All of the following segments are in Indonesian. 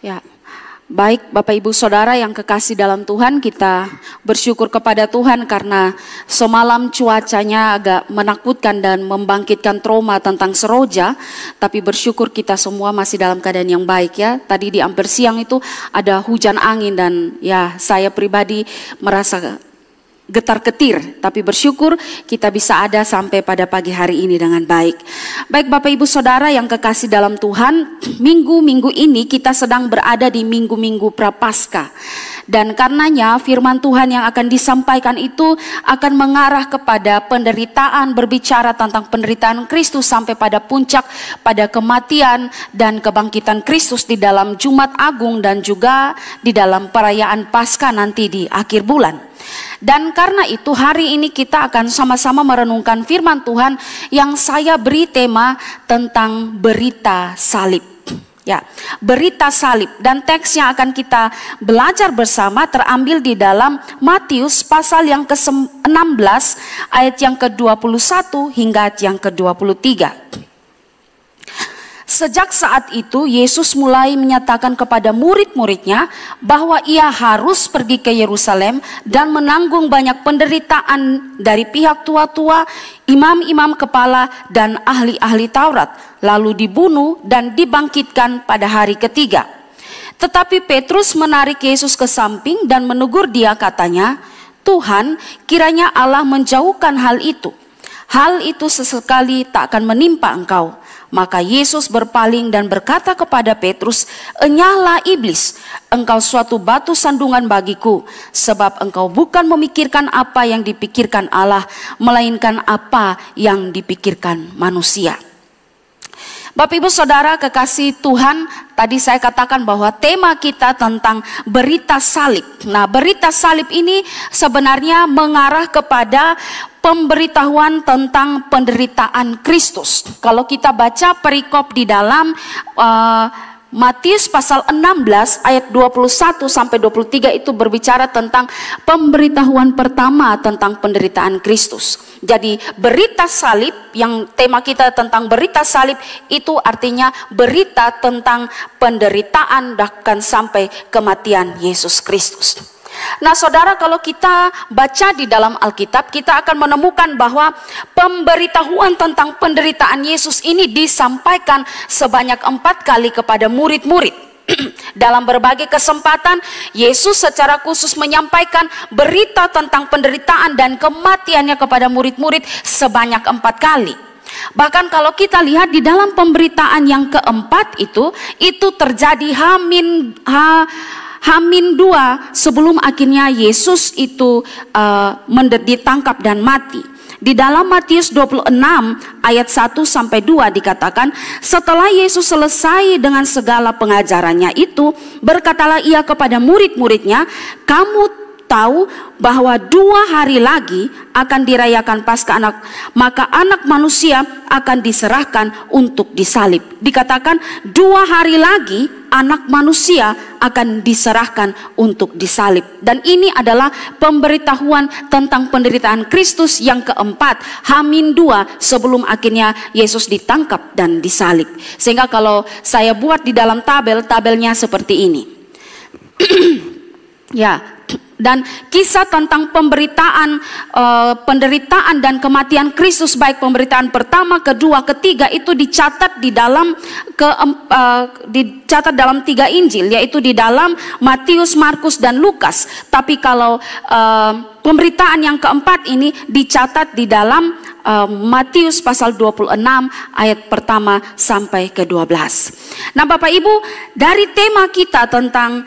Ya, baik Bapak Ibu Saudara yang kekasih dalam Tuhan, kita bersyukur kepada Tuhan karena semalam cuacanya agak menakutkan dan membangkitkan trauma tentang Seroja. Tapi bersyukur kita semua masih dalam keadaan yang baik ya. Tadi di hampir siang itu ada hujan angin dan ya saya pribadi merasa getar-getir, tapi bersyukur kita bisa ada sampai pada pagi hari ini dengan baik. Baik Bapak Ibu Saudara yang kekasih dalam Tuhan, minggu-minggu ini kita sedang berada di minggu-minggu Prapaskah. Dan karenanya firman Tuhan yang akan disampaikan itu akan mengarah kepada penderitaan, berbicara tentang penderitaan Kristus sampai pada puncak, pada kematian dan kebangkitan Kristus di dalam Jumat Agung dan juga di dalam perayaan Paskah nanti di akhir bulan. Dan karena itu hari ini kita akan sama-sama merenungkan firman Tuhan yang saya beri tema tentang berita salib. Ya, berita salib, dan teks yang akan kita belajar bersama terambil di dalam Matius pasal yang ke-16 ayat yang ke-21 hingga ayat yang ke-23. Sejak saat itu Yesus mulai menyatakan kepada murid-muridnya bahwa ia harus pergi ke Yerusalem dan menanggung banyak penderitaan dari pihak tua-tua, imam-imam kepala dan ahli-ahli Taurat, lalu dibunuh dan dibangkitkan pada hari ketiga. Tetapi Petrus menarik Yesus ke samping dan menegur dia, katanya, "Tuhan, kiranya Allah menjauhkan hal itu. Hal itu sesekali tak akan menimpa engkau." Maka Yesus berpaling dan berkata kepada Petrus, "Enyahlah iblis, engkau suatu batu sandungan bagiku, sebab engkau bukan memikirkan apa yang dipikirkan Allah, melainkan apa yang dipikirkan manusia." Bapak Ibu Saudara kekasih Tuhan, tadi saya katakan bahwa tema kita tentang berita salib. Nah, berita salib ini sebenarnya mengarah kepada pemberitahuan tentang penderitaan Kristus. Kalau kita baca perikop di dalam Matius pasal 16 ayat 21 sampai 23 itu berbicara tentang pemberitahuan pertama tentang penderitaan Kristus. Jadi berita salib, yang tema kita tentang berita salib itu artinya berita tentang penderitaan bahkan sampai kematian Yesus Kristus. Nah saudara, kalau kita baca di dalam Alkitab, kita akan menemukan bahwa pemberitahuan tentang penderitaan Yesus ini disampaikan sebanyak 4 kali kepada murid-murid. Dalam berbagai kesempatan, Yesus secara khusus menyampaikan berita tentang penderitaan dan kematiannya kepada murid-murid sebanyak 4 kali. Bahkan kalau kita lihat di dalam pemberitaan yang keempat itu terjadi Hamin 2 sebelum akhirnya Yesus itu ditangkap dan mati. Di dalam Matius 26 ayat 1 sampai 2 dikatakan, setelah Yesus selesai dengan segala pengajarannya itu, berkatalah ia kepada murid-muridnya, "Kamu tahu bahwa 2 hari lagi akan dirayakan Paskah Anak, maka Anak Manusia akan diserahkan untuk disalib." Dikatakan 2 hari lagi Anak Manusia akan diserahkan untuk disalib. Dan ini adalah pemberitahuan tentang penderitaan Kristus yang keempat, Hamin 2 sebelum akhirnya Yesus ditangkap dan disalib. Sehingga kalau saya buat di dalam tabelnya seperti ini. Ya, dan kisah tentang penderitaan dan kematian Kristus, baik pemberitaan pertama, kedua, ketiga, itu dicatat di dalam dalam 3 Injil, yaitu di dalam Matius, Markus dan Lukas. Tapi kalau pemberitaan yang keempat ini dicatat di dalam Matius pasal 26 ayat pertama sampai ke-12. Nah Bapak Ibu, dari tema kita tentang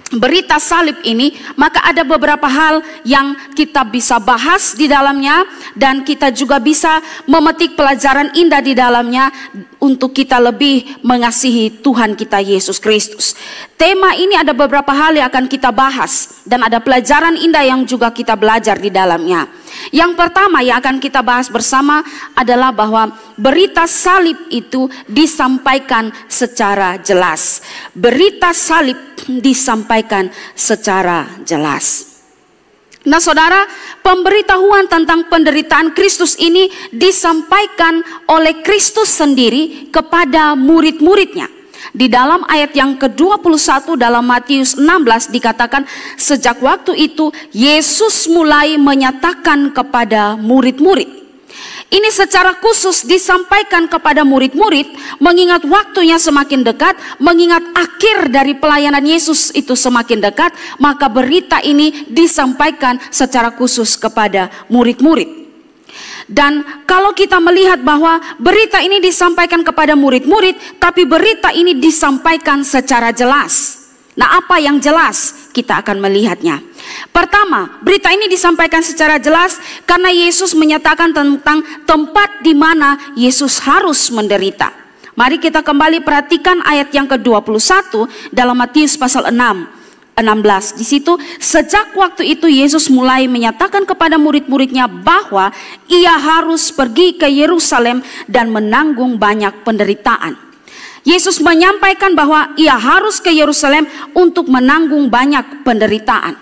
berita salib ini, maka ada beberapa hal yang kita bisa bahas di dalamnya, dan kita juga bisa memetik pelajaran indah di dalamnya untuk kita lebih mengasihi Tuhan kita Yesus Kristus. Tema ini ada beberapa hal yang akan kita bahas dan ada pelajaran indah yang juga kita belajar di dalamnya. Yang pertama yang akan kita bahas bersama adalah bahwa berita salib itu disampaikan secara jelas. Berita salib disampaikan secara jelas. Nah saudara, pemberitahuan tentang penderitaan Kristus ini disampaikan oleh Kristus sendiri kepada murid-muridnya. Di dalam ayat yang ke-21 dalam Matius 16 dikatakan, sejak waktu itu Yesus mulai menyatakan kepada murid-murid. Ini secara khusus disampaikan kepada murid-murid, mengingat waktunya semakin dekat, mengingat akhir dari pelayanan Yesus itu semakin dekat, maka berita ini disampaikan secara khusus kepada murid-murid. Dan kalau kita melihat bahwa berita ini disampaikan kepada murid-murid, tapi berita ini disampaikan secara jelas. Nah, apa yang jelas? Kita akan melihatnya. Pertama, berita ini disampaikan secara jelas karena Yesus menyatakan tentang tempat di mana Yesus harus menderita. Mari kita kembali perhatikan ayat yang ke-21 dalam Matius pasal 16. Di situ, sejak waktu itu Yesus mulai menyatakan kepada murid-muridnya bahwa ia harus pergi ke Yerusalem dan menanggung banyak penderitaan. Yesus menyampaikan bahwa ia harus ke Yerusalem untuk menanggung banyak penderitaan.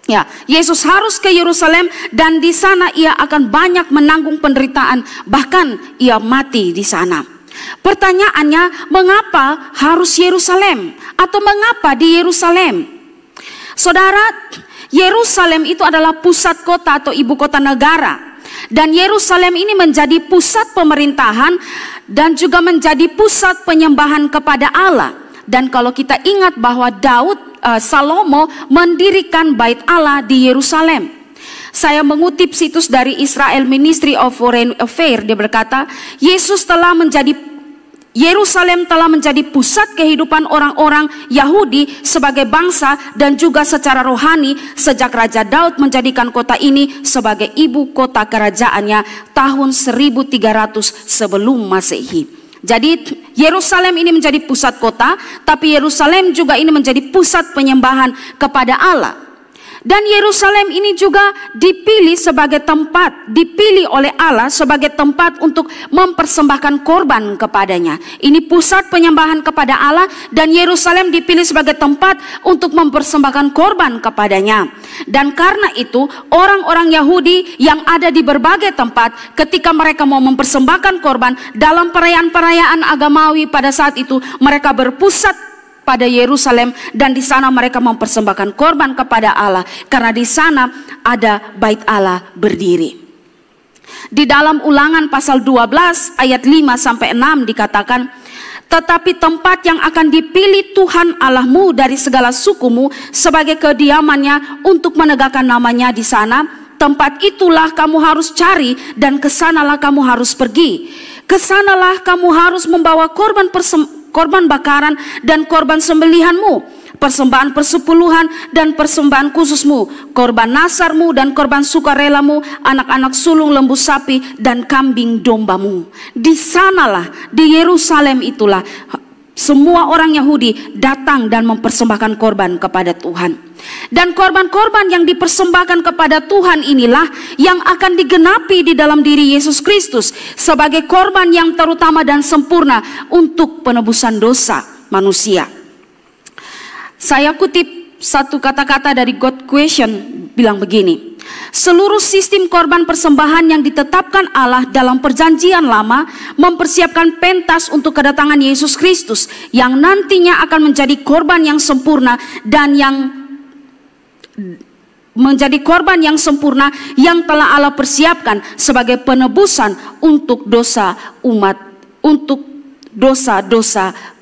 Ya, Yesus harus ke Yerusalem dan di sana ia akan banyak menanggung penderitaan, bahkan ia mati di sana. Pertanyaannya, mengapa harus Yerusalem? Atau mengapa di Yerusalem? Saudara, Yerusalem itu adalah pusat kota atau ibu kota negara. Dan Yerusalem ini menjadi pusat pemerintahan dan juga menjadi pusat penyembahan kepada Allah. Dan kalau kita ingat bahwa Salomo mendirikan bait Allah di Yerusalem. Saya mengutip situs dari Israel Ministry of Foreign Affairs, dia berkata, Yerusalem telah menjadi pusat kehidupan orang-orang Yahudi sebagai bangsa dan juga secara rohani sejak Raja Daud menjadikan kota ini sebagai ibu kota kerajaannya tahun 1300 sebelum Masehi. Jadi Yerusalem ini menjadi pusat kota, tapi Yerusalem juga ini menjadi pusat penyembahan kepada Allah. Dan Yerusalem ini juga dipilih oleh Allah sebagai tempat untuk mempersembahkan korban kepadanya. Ini pusat penyembahan kepada Allah dan Yerusalem dipilih sebagai tempat untuk mempersembahkan korban kepadanya. Dan karena itu orang-orang Yahudi yang ada di berbagai tempat ketika mereka mau mempersembahkan korban dalam perayaan-perayaan agamawi pada saat itu, mereka berpusat pada Yerusalem dan di sana mereka mempersembahkan korban kepada Allah karena di sana ada bait Allah berdiri. Di dalam Ulangan pasal 12 ayat 5 sampai 6 dikatakan, tetapi tempat yang akan dipilih Tuhan Allahmu dari segala sukumu sebagai kediamannya untuk menegakkan namanya di sana, tempat itulah kamu harus cari dan kesanalah kamu harus pergi. Kesanalah kamu harus membawa korban bakaran dan korban sembelihanmu, persembahan persepuluhan dan persembahan khususmu, korban nasarmu dan korban sukarelamu, anak-anak sulung lembu sapi dan kambing dombamu. Di sanalah, di Yerusalem itulah semua orang Yahudi datang dan mempersembahkan korban kepada Tuhan. Dan korban-korban yang dipersembahkan kepada Tuhan inilah yang akan digenapi di dalam diri Yesus Kristus sebagai korban yang terutama dan sempurna untuk penebusan dosa manusia. Saya kutip satu kata-kata dari God Question bilang begini, seluruh sistem korban persembahan yang ditetapkan Allah dalam perjanjian lama mempersiapkan pentas untuk kedatangan Yesus Kristus yang nantinya akan menjadi korban yang sempurna dan yang telah Allah persiapkan sebagai penebusan untuk dosa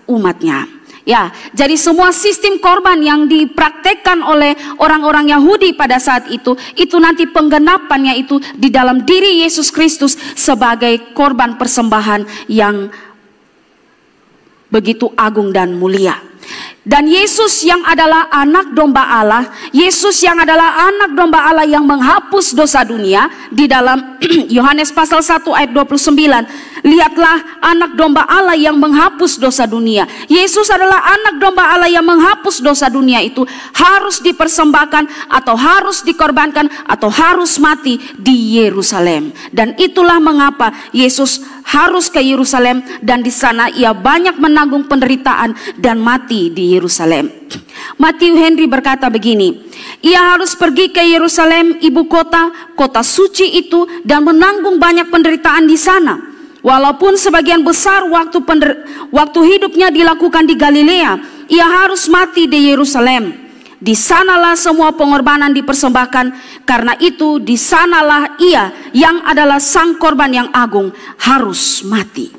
umatnya. Ya, jadi semua sistem korban yang dipraktekkan oleh orang-orang Yahudi pada saat itu nanti penggenapannya itu di dalam diri Yesus Kristus sebagai korban persembahan yang begitu agung dan mulia. Dan Yesus yang adalah anak domba Allah, Yesus yang adalah anak domba Allah yang menghapus dosa dunia, di dalam Yohanes pasal 1 ayat 29, lihatlah anak domba Allah yang menghapus dosa dunia. Yesus adalah anak domba Allah yang menghapus dosa dunia itu harus dipersembahkan atau harus dikorbankan atau harus mati di Yerusalem. Dan itulah mengapa Yesus harus ke Yerusalem dan di sana ia banyak menanggung penderitaan dan mati di Yerusalem. Matthew Henry berkata begini, ia harus pergi ke Yerusalem, ibu kota, kota suci itu, dan menanggung banyak penderitaan di sana. Walaupun sebagian besar waktu hidupnya dilakukan di Galilea, ia harus mati di Yerusalem. Di sanalah semua pengorbanan dipersembahkan, karena itu di sanalah ia yang adalah sang korban yang agung harus mati.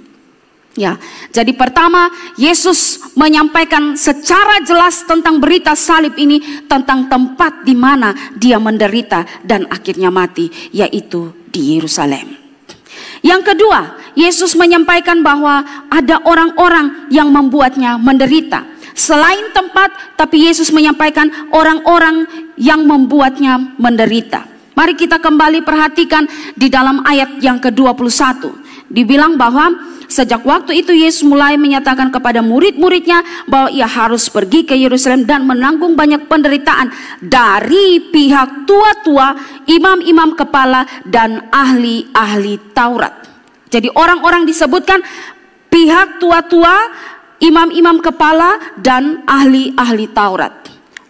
Ya, jadi pertama Yesus menyampaikan secara jelas tentang berita salib ini, tentang tempat di mana dia menderita dan akhirnya mati, yaitu di Yerusalem. Yang kedua, Yesus menyampaikan bahwa ada orang-orang yang membuatnya menderita. Selain tempat, tapi Yesus menyampaikan orang-orang yang membuatnya menderita. Mari kita kembali perhatikan di dalam ayat yang ke-21. Dibilang bahwa sejak waktu itu Yesus mulai menyatakan kepada murid-muridnya bahwa ia harus pergi ke Yerusalem dan menanggung banyak penderitaan dari pihak tua-tua, imam-imam kepala, dan ahli-ahli Taurat. Jadi orang-orang disebutkan pihak tua-tua, imam-imam kepala, dan ahli-ahli Taurat.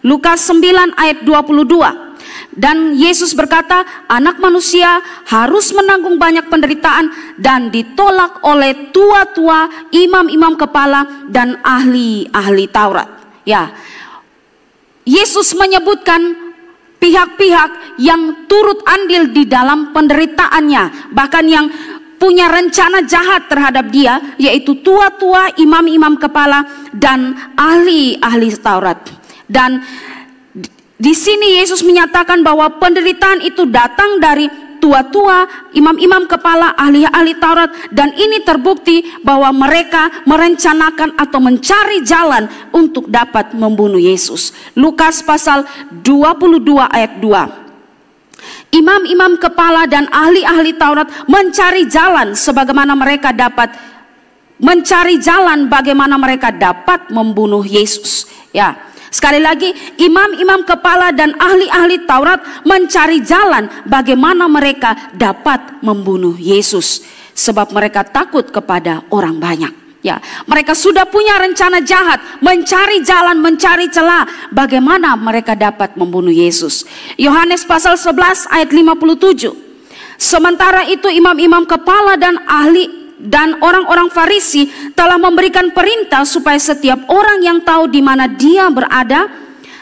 Lukas 9 ayat 22. Dan Yesus berkata, anak manusia harus menanggung banyak penderitaan dan ditolak oleh tua-tua, imam-imam kepala, dan ahli-ahli Taurat. Ya, Yesus menyebutkan pihak-pihak yang turut andil di dalam penderitaannya, bahkan yang punya rencana jahat terhadap dia, yaitu tua-tua, imam-imam kepala, dan ahli-ahli Taurat. Dan di sini Yesus menyatakan bahwa penderitaan itu datang dari tua-tua, imam-imam kepala, ahli-ahli Taurat, dan ini terbukti bahwa mereka merencanakan atau mencari jalan untuk dapat membunuh Yesus. Lukas pasal 22 ayat 2. Imam-imam kepala dan ahli-ahli Taurat mencari jalan bagaimana mereka dapat membunuh Yesus. Ya, sekali lagi, imam-imam kepala dan ahli-ahli Taurat mencari jalan bagaimana mereka dapat membunuh Yesus, sebab mereka takut kepada orang banyak. Ya, mereka sudah punya rencana jahat, mencari jalan, mencari celah bagaimana mereka dapat membunuh Yesus. Yohanes pasal 11 ayat 57. Sementara itu imam-imam kepala dan ahli dan orang-orang Farisi telah memberikan perintah supaya setiap orang yang tahu di mana dia berada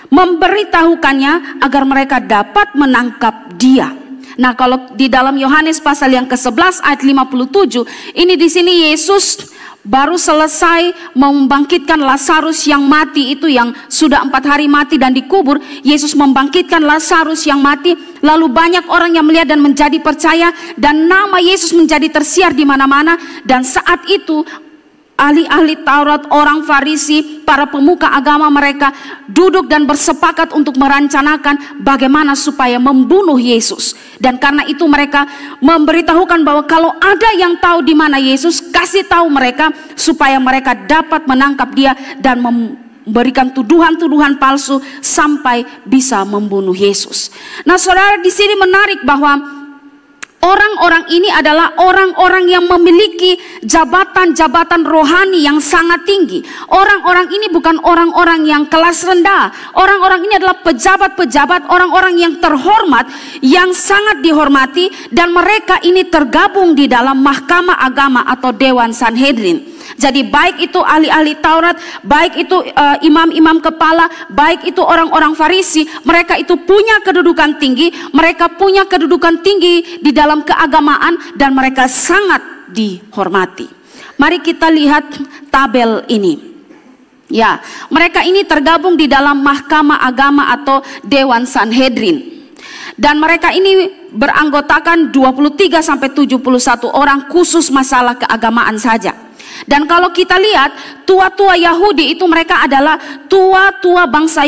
memberitahukannya agar mereka dapat menangkap dia. Nah, kalau di dalam Yohanes pasal yang ke-11 ayat 57, ini di sini Yesus baru selesai membangkitkan Lazarus yang mati itu, yang sudah 4 hari mati dan dikubur. Yesus membangkitkan Lazarus yang mati, lalu banyak orang yang melihat dan menjadi percaya, dan nama Yesus menjadi tersiar di mana-mana. Dan saat itu ahli-ahli Taurat, orang Farisi, para pemuka agama, mereka duduk dan bersepakat untuk merencanakan bagaimana supaya membunuh Yesus. Dan karena itu mereka memberitahukan bahwa kalau ada yang tahu di mana Yesus, kasih tahu mereka supaya mereka dapat menangkap dia dan memberikan tuduhan-tuduhan palsu sampai bisa membunuh Yesus. Nah, saudara, di sini menarik bahwa orang-orang ini adalah orang-orang yang memiliki jabatan-jabatan rohani yang sangat tinggi. Orang-orang ini bukan orang-orang yang kelas rendah. Orang-orang ini adalah pejabat-pejabat, orang-orang yang terhormat, yang sangat dihormati, dan mereka ini tergabung di dalam mahkamah agama atau Dewan Sanhedrin. Jadi baik itu ahli-ahli Taurat, baik itu imam-imam kepala, baik itu orang-orang Farisi, mereka itu punya kedudukan tinggi, mereka punya kedudukan tinggi di dalam keagamaan, dan mereka sangat dihormati. Mari kita lihat tabel ini. Ya, mereka ini tergabung di dalam mahkamah agama atau Dewan Sanhedrin. Dan mereka ini beranggotakan 23 sampai 71 orang khusus masalah keagamaan saja. Dan kalau kita lihat tua-tua Yahudi itu, mereka adalah tua-tua bangsa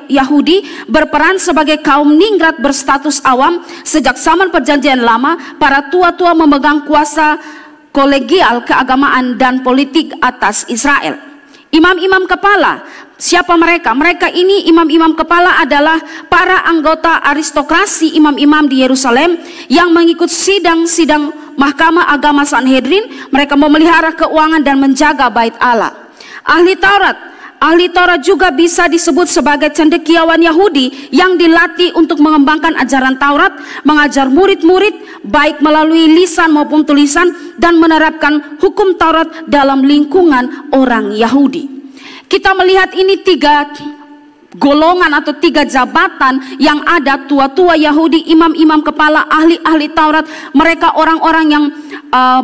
Yahudi, berperan sebagai kaum ningrat berstatus awam. Sejak zaman perjanjian lama, para tua-tua memegang kuasa kolegial keagamaan dan politik atas Israel. Imam-imam kepala, siapa mereka? Mereka ini imam-imam kepala adalah para anggota aristokrasi imam-imam di Yerusalem yang mengikut sidang-sidang mahkamah agama Sanhedrin. Mereka memelihara keuangan dan menjaga bait Allah. Ahli Taurat juga bisa disebut sebagai cendekiawan Yahudi yang dilatih untuk mengembangkan ajaran Taurat, mengajar murid-murid, baik melalui lisan maupun tulisan, dan menerapkan hukum Taurat dalam lingkungan orang Yahudi. Kita melihat ini 3 golongan atau 3 jabatan yang ada: tua-tua Yahudi, imam-imam kepala, ahli-ahli Taurat. Mereka orang-orang yang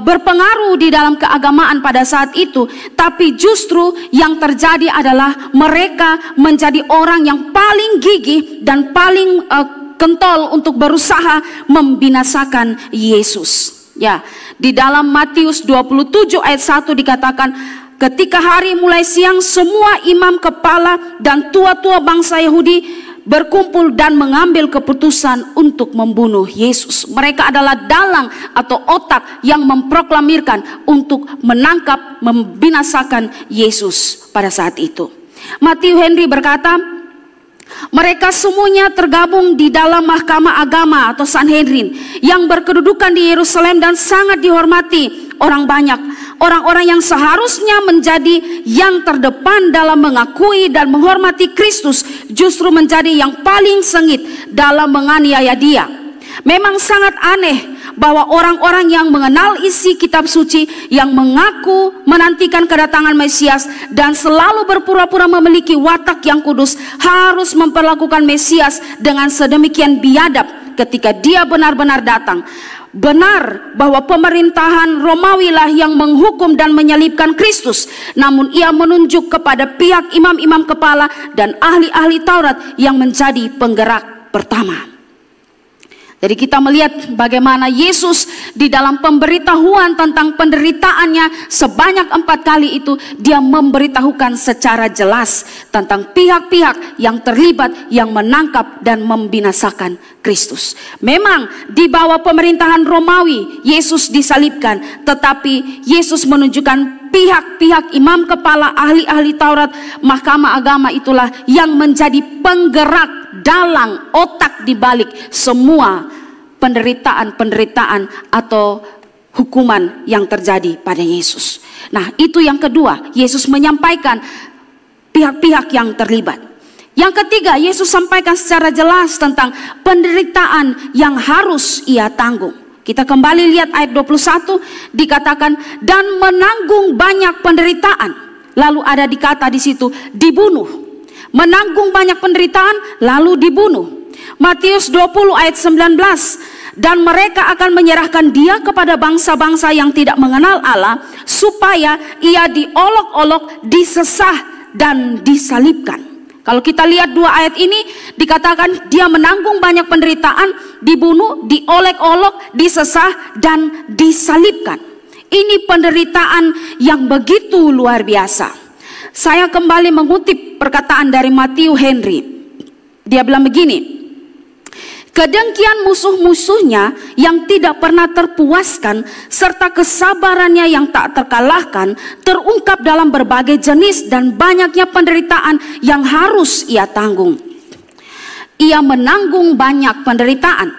berpengaruh di dalam keagamaan pada saat itu. Tapi justru yang terjadi adalah mereka menjadi orang yang paling gigih dan paling kental untuk berusaha membinasakan Yesus. Ya, di dalam Matius 27 ayat 1 dikatakan, ketika hari mulai siang, semua imam kepala dan tua-tua bangsa Yahudi berkumpul dan mengambil keputusan untuk membunuh Yesus. Mereka adalah dalang atau otak yang memproklamirkan untuk menangkap, membinasakan Yesus pada saat itu. Matthew Henry berkata, mereka semuanya tergabung di dalam mahkamah agama atau Sanhedrin yang berkedudukan di Yerusalem dan sangat dihormati orang banyak. Orang-orang yang seharusnya menjadi yang terdepan dalam mengakui dan menghormati Kristus justru menjadi yang paling sengit dalam menganiaya Dia. Memang sangat aneh bahwa orang-orang yang mengenal isi kitab suci, yang mengaku menantikan kedatangan Mesias dan selalu berpura-pura memiliki watak yang kudus, harus memperlakukan Mesias dengan sedemikian biadab ketika Dia benar-benar datang. Benar bahwa pemerintahan Romawi lah yang menghukum dan menyalibkan Kristus, namun ia menunjuk kepada pihak imam-imam kepala dan ahli-ahli Taurat yang menjadi penggerak pertama. Jadi kita melihat bagaimana Yesus di dalam pemberitahuan tentang penderitaannya sebanyak 4 kali itu, Dia memberitahukan secara jelas tentang pihak-pihak yang terlibat, yang menangkap dan membinasakan Kristus. Memang di bawah pemerintahan Romawi Yesus disalibkan, tetapi Yesus menunjukkan pihak-pihak imam kepala, ahli-ahli Taurat, mahkamah agama itulah yang menjadi penggerak, dalang, otak di balik semua penderitaan atau hukuman yang terjadi pada Yesus. Nah, itu yang kedua, Yesus menyampaikan pihak-pihak yang terlibat. Yang ketiga, Yesus sampaikan secara jelas tentang penderitaan yang harus Ia tanggung. Kita kembali lihat ayat 21, dikatakan dan menanggung banyak penderitaan. Lalu ada dikata di situ dibunuh. Menanggung banyak penderitaan lalu dibunuh. Matius 20 ayat 19, dan mereka akan menyerahkan Dia kepada bangsa-bangsa yang tidak mengenal Allah, supaya Ia diolok-olok, disesah dan disalibkan. Kalau kita lihat 2 ayat ini, dikatakan Dia menanggung banyak penderitaan, dibunuh, diolek-olok, disesah dan disalibkan. Ini penderitaan yang begitu luar biasa. Saya kembali mengutip perkataan dari Matthew Henry. Dia bilang begini, kedengkian musuh-musuhnya yang tidak pernah terpuaskan serta kesabarannya yang tak terkalahkan terungkap dalam berbagai jenis dan banyaknya penderitaan yang harus Ia tanggung. Ia menanggung banyak penderitaan,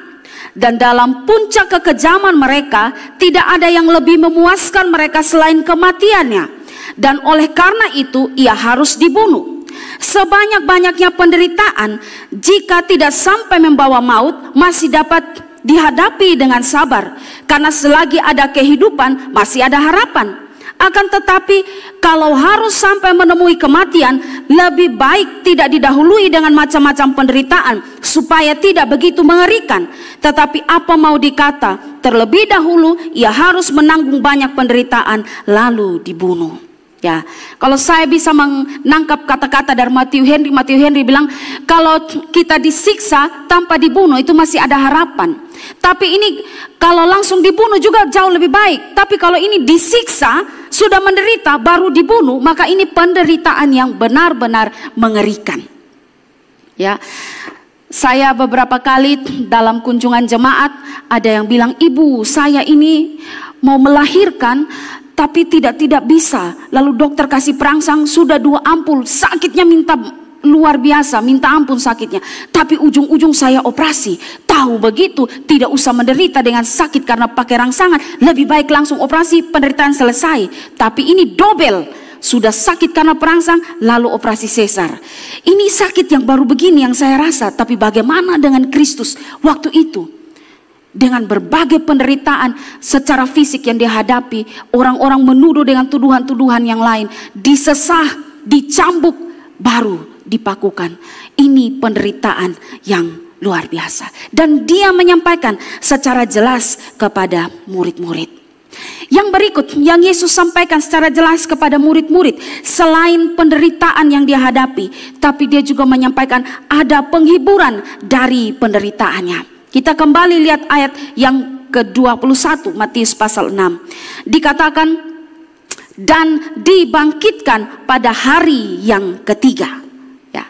dan dalam puncak kekejaman mereka tidak ada yang lebih memuaskan mereka selain kematiannya, dan oleh karena itu Ia harus dibunuh. Sebanyak-banyaknya penderitaan, jika tidak sampai membawa maut, masih dapat dihadapi dengan sabar, karena selagi ada kehidupan masih ada harapan. Akan tetapi kalau harus sampai menemui kematian, lebih baik tidak didahului dengan macam-macam penderitaan, supaya tidak begitu mengerikan. Tetapi apa mau dikata, terlebih dahulu Ia harus menanggung banyak penderitaan lalu dibunuh. Ya, kalau saya bisa menangkap kata-kata dari Matthew Henry bilang, kalau kita disiksa tanpa dibunuh itu masih ada harapan. Tapi ini kalau langsung dibunuh juga jauh lebih baik. Tapi kalau ini disiksa, sudah menderita baru dibunuh, maka ini penderitaan yang benar-benar mengerikan. Ya, saya beberapa kali dalam kunjungan jemaat ada yang bilang, ibu saya ini mau melahirkan tapi tidak bisa. Lalu dokter kasih perangsang, sudah 2 ampul, sakitnya minta luar biasa, minta ampun sakitnya. Tapi ujung-ujung saya operasi. Tahu begitu, tidak usah menderita dengan sakit karena pakai rangsangan. Lebih baik langsung operasi, penderitaan selesai. Tapi ini dobel, sudah sakit karena perangsang, lalu operasi sesar. Ini sakit yang baru begini yang saya rasa. Tapi bagaimana dengan Kristus waktu itu? dengan berbagai penderitaan secara fisik yang dihadapi. Orang-orang menuduh dengan tuduhan-tuduhan yang lain, disesah, dicambuk, baru dipakukan. Ini penderitaan yang luar biasa. Dan dia menyampaikan secara jelas kepada murid-murid. Yang berikut yang Yesus sampaikan secara jelas kepada murid-murid, selain penderitaan yang dia hadapi, tapi dia juga menyampaikan ada penghiburan dari penderitaannya. Kita kembali lihat ayat yang ke-21 Matius pasal 6. Dikatakan, dan dibangkitkan pada hari yang ketiga. Ya.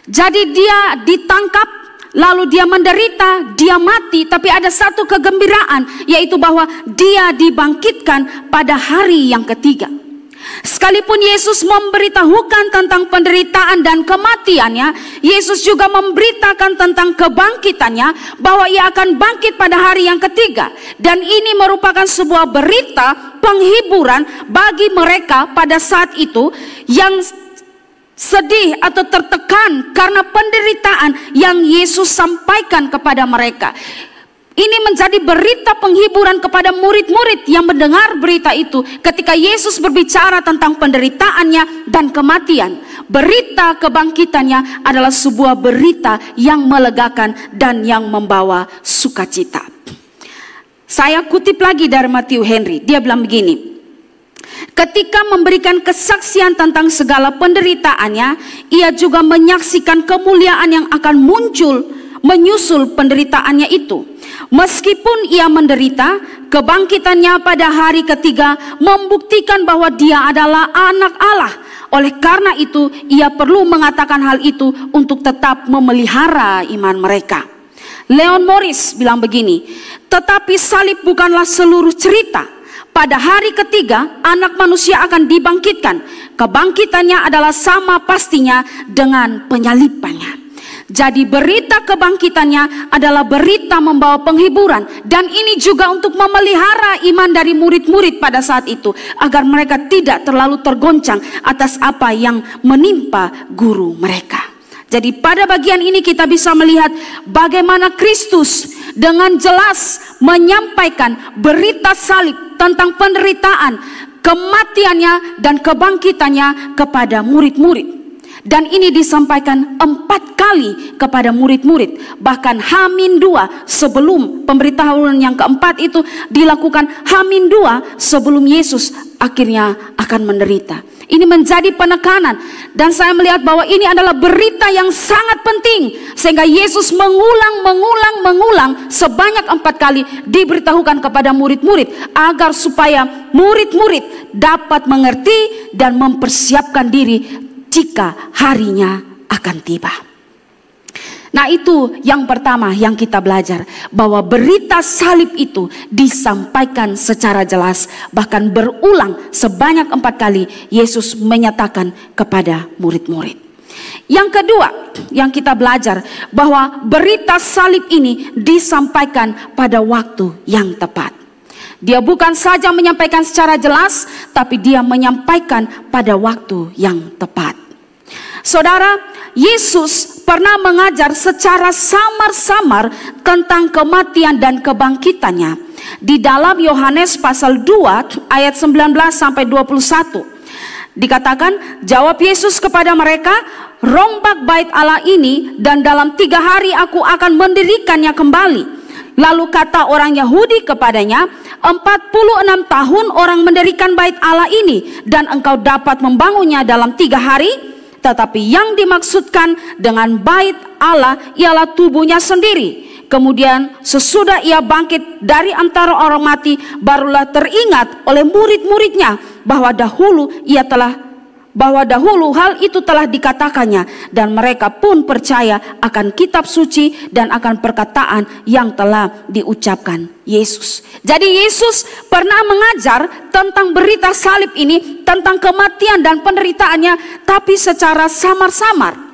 Jadi dia ditangkap, lalu dia menderita, dia mati, tapi ada satu kegembiraan, yaitu bahwa dia dibangkitkan pada hari yang ketiga. Sekalipun Yesus memberitahukan tentang penderitaan dan kematiannya, Yesus juga memberitakan tentang kebangkitannya, bahwa ia akan bangkit pada hari yang ketiga. Dan ini merupakan sebuah berita penghiburan bagi mereka pada saat itu yang sedih atau tertekan karena penderitaan yang Yesus sampaikan kepada mereka. Ini menjadi berita penghiburan kepada murid-murid yang mendengar berita itu ketika Yesus berbicara tentang penderitaannya dan kematian. Berita kebangkitannya adalah sebuah berita yang melegakan dan yang membawa sukacita. Saya kutip lagi dari Matthew Henry, dia bilang begini: ketika memberikan kesaksian tentang segala penderitaannya, ia juga menyaksikan kemuliaan yang akan muncul menyusul penderitaannya itu. Meskipun ia menderita, kebangkitannya pada hari ketiga membuktikan bahwa dia adalah anak Allah. Oleh karena itu, ia perlu mengatakan hal itu untuk tetap memelihara iman mereka. Leon Morris bilang begini, tetapi salib bukanlah seluruh cerita. Pada hari ketiga, anak manusia akan dibangkitkan. Kebangkitannya adalah sama pastinya dengan penyalibannya. Jadi berita kebangkitannya adalah berita membawa penghiburan. Dan ini juga untuk memelihara iman dari murid-murid pada saat itu, agar mereka tidak terlalu tergoncang atas apa yang menimpa guru mereka. Jadi pada bagian ini kita bisa melihat bagaimana Kristus dengan jelas menyampaikan berita salib tentang penderitaan, kematiannya dan kebangkitannya kepada murid-murid. Dan ini disampaikan 4 kali kepada murid-murid. Bahkan H-2 sebelum pemberitahuan yang keempat itu dilakukan, H-2 sebelum Yesus akhirnya akan menderita. Ini menjadi penekanan, dan saya melihat bahwa ini adalah berita yang sangat penting, sehingga Yesus mengulang sebanyak 4 kali diberitahukan kepada murid-murid, agar supaya murid-murid dapat mengerti dan mempersiapkan diri jika harinya akan tiba. Nah, itu yang pertama yang kita belajar, bahwa berita salib itu disampaikan secara jelas, bahkan berulang sebanyak 4 kali Yesus menyatakan kepada murid-murid. Yang kedua yang kita belajar, bahwa berita salib ini disampaikan pada waktu yang tepat. Dia bukan saja menyampaikan secara jelas, tapi dia menyampaikan pada waktu yang tepat. Saudara, Yesus pernah mengajar secara samar-samar tentang kematian dan kebangkitannya di dalam Yohanes pasal 2 ayat 19 sampai 21. Dikatakan, jawab Yesus kepada mereka, rombak bait Allah ini dan dalam 3 hari aku akan mendirikannya kembali. Lalu kata orang Yahudi kepadanya, 46 tahun orang mendirikan bait Allah ini, dan engkau dapat membangunnya dalam 3 hari? Tetapi yang dimaksudkan dengan bait Allah ialah tubuhnya sendiri. Kemudian sesudah ia bangkit dari antara orang mati, barulah teringat oleh murid-muridnya bahwa dahulu hal itu telah dikatakannya, dan mereka pun percaya akan kitab suci dan akan perkataan yang telah diucapkan Yesus. Jadi Yesus pernah mengajar tentang berita salib ini, tentang kematian dan penderitaannya, tapi secara samar-samar.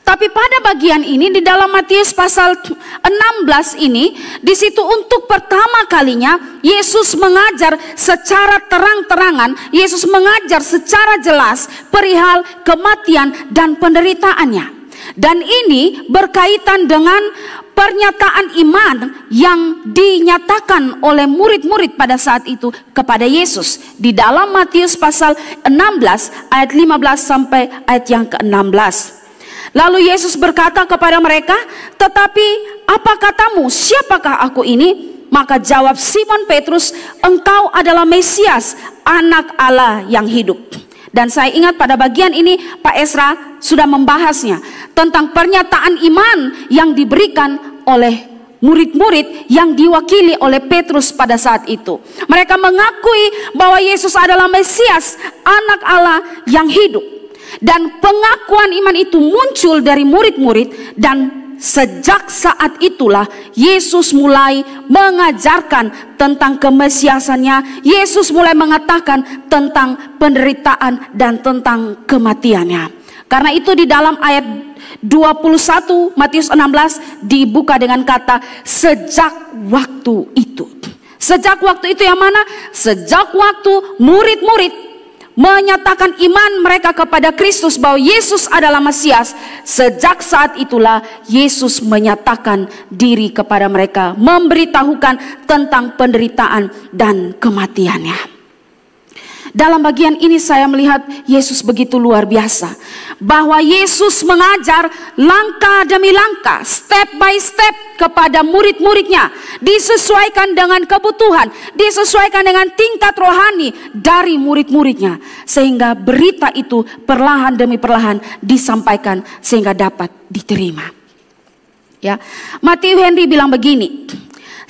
Tapi pada bagian ini di dalam Matius pasal 16 ini, di situ untuk pertama kalinya Yesus mengajar secara terang-terangan, Yesus mengajar secara jelas perihal kematian dan penderitaannya. Dan ini berkaitan dengan pernyataan iman yang dinyatakan oleh murid-murid pada saat itu kepada Yesus. Di dalam Matius pasal 16 ayat 15 sampai ayat yang ke-16. Lalu Yesus berkata kepada mereka, "Tetapi apa katamu, siapakah aku ini?" Maka jawab Simon Petrus, "Engkau adalah Mesias, Anak Allah yang hidup." Dan saya ingat pada bagian ini Pak Esra sudah membahasnya tentang pernyataan iman yang diberikan oleh murid-murid yang diwakili oleh Petrus pada saat itu. Mereka mengakui bahwa Yesus adalah Mesias, Anak Allah yang hidup. Dan pengakuan iman itu muncul dari murid-murid, dan sejak saat itulah Yesus mulai mengajarkan tentang kemesiasannya. Yesus mulai mengatakan tentang penderitaan dan tentang kematiannya. Karena itu di dalam ayat 21 Matius 16 dibuka dengan kata sejak waktu itu. Sejak waktu itu yang mana? Sejak waktu murid-murid menyatakan iman mereka kepada Kristus bahwa Yesus adalah Mesias. Sejak saat itulah Yesus menyatakan diri kepada mereka, memberitahukan tentang penderitaan dan kematiannya. Dalam bagian ini saya melihat Yesus begitu luar biasa, bahwa Yesus mengajar langkah demi langkah, step by step kepada murid-muridnya, disesuaikan dengan kebutuhan, disesuaikan dengan tingkat rohani dari murid-muridnya, sehingga berita itu perlahan demi perlahan disampaikan sehingga dapat diterima. Ya, Matthew Henry bilang begini,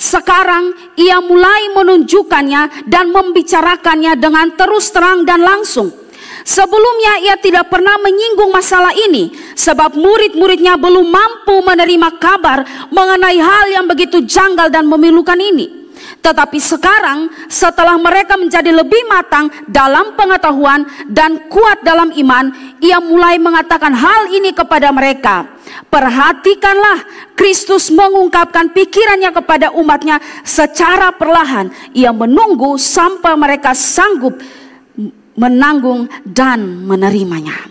sekarang ia mulai menunjukkannya dan membicarakannya dengan terus terang dan langsung. Sebelumnya ia tidak pernah menyinggung masalah ini, sebab murid-muridnya belum mampu menerima kabar mengenai hal yang begitu janggal dan memilukan ini. Tetapi sekarang setelah mereka menjadi lebih matang dalam pengetahuan dan kuat dalam iman, ia mulai mengatakan hal ini kepada mereka. Perhatikanlah, Kristus mengungkapkan pikirannya kepada umatnya secara perlahan. Ia menunggu sampai mereka sanggup menanggung dan menerimanya.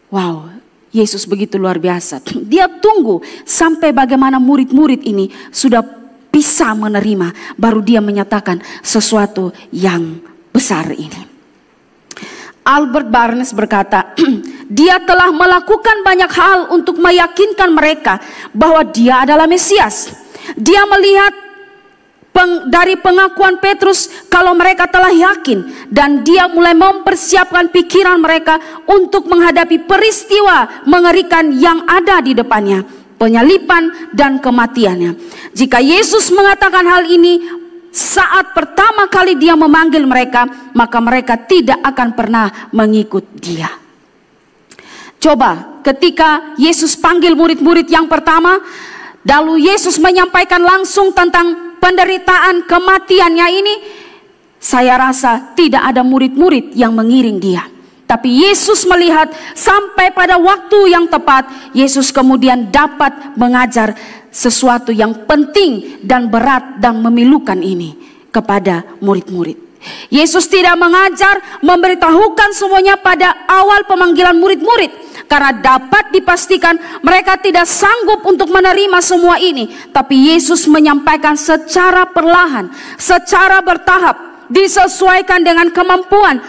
Wow, Yesus begitu luar biasa. Dia tunggu sampai bagaimana murid-murid ini sudah bisa menerima, baru dia menyatakan sesuatu yang besar ini. Albert Barnes berkata, dia telah melakukan banyak hal untuk meyakinkan mereka bahwa dia adalah Mesias. Dia melihat dari pengakuan Petrus kalau mereka telah yakin, dan dia mulai mempersiapkan pikiran mereka untuk menghadapi peristiwa mengerikan yang ada di depannya, penyaliban dan kematiannya. Jika Yesus mengatakan hal ini saat pertama kali dia memanggil mereka, maka mereka tidak akan pernah mengikut dia. Coba ketika Yesus panggil murid-murid yang pertama, lalu Yesus menyampaikan langsung tentang penderitaan kematiannya ini, saya rasa tidak ada murid-murid yang mengiring dia. Tapi Yesus melihat sampai pada waktu yang tepat, Yesus kemudian dapat mengajar sesuatu yang penting dan berat dan memilukan ini kepada murid-murid. Yesus tidak mengajar, memberitahukan semuanya pada awal pemanggilan murid-murid, karena dapat dipastikan mereka tidak sanggup untuk menerima semua ini. Tapi Yesus menyampaikan secara perlahan, secara bertahap, disesuaikan dengan kemampuan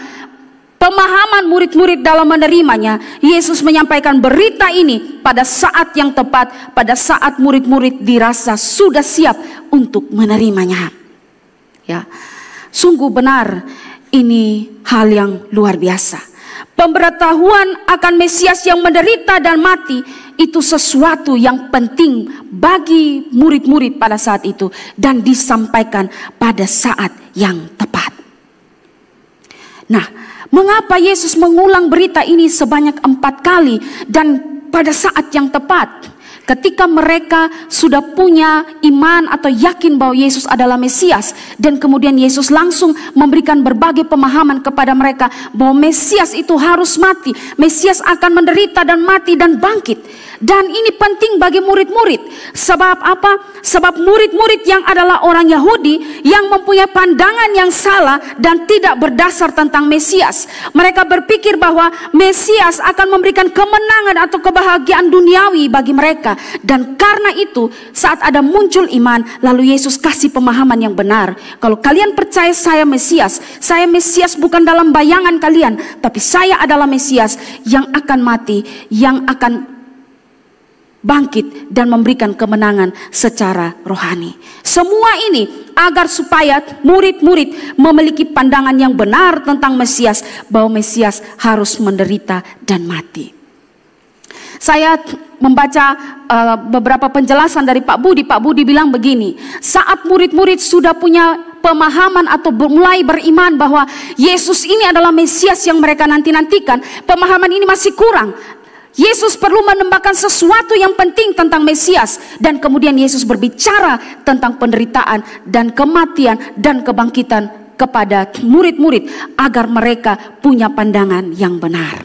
pemahaman murid-murid dalam menerimanya. Yesus menyampaikan berita ini pada saat yang tepat, pada saat murid-murid dirasa sudah siap untuk menerimanya. Ya, sungguh benar ini hal yang luar biasa. Pemberitahuan akan Mesias yang menderita dan mati itu sesuatu yang penting bagi murid-murid pada saat itu, dan disampaikan pada saat yang tepat. Nah, mengapa Yesus mengulang berita ini sebanyak 4 kali dan pada saat yang tepat? Ketika mereka sudah punya iman atau yakin bahwa Yesus adalah Mesias, dan kemudian Yesus langsung memberikan berbagai pemahaman kepada mereka bahwa Mesias itu harus mati, Mesias akan menderita dan mati dan bangkit. Dan ini penting bagi murid-murid. Sebab apa? Sebab murid-murid yang adalah orang Yahudi yang mempunyai pandangan yang salah dan tidak berdasar tentang Mesias. Mereka berpikir bahwa Mesias akan memberikan kemenangan atau kebahagiaan duniawi bagi mereka. mereka. Dan karena itu saat ada muncul iman, lalu Yesus kasih pemahaman yang benar. Kalau kalian percaya saya Mesias bukan dalam bayangan kalian, tapi saya adalah Mesias yang akan mati, yang akan bangkit dan memberikan kemenangan secara rohani. Semua ini agar supaya murid-murid memiliki pandangan yang benar tentang Mesias, bahwa Mesias harus menderita dan mati. Saya membaca beberapa penjelasan dari Pak Budi. Pak Budi bilang begini, saat murid-murid sudah punya pemahaman atau mulai beriman bahwa Yesus ini adalah Mesias yang mereka nanti-nantikan, pemahaman ini masih kurang. Yesus perlu menambahkan sesuatu yang penting tentang Mesias. Dan kemudian Yesus berbicara tentang penderitaan dan kematian dan kebangkitan kepada murid-murid agar mereka punya pandangan yang benar.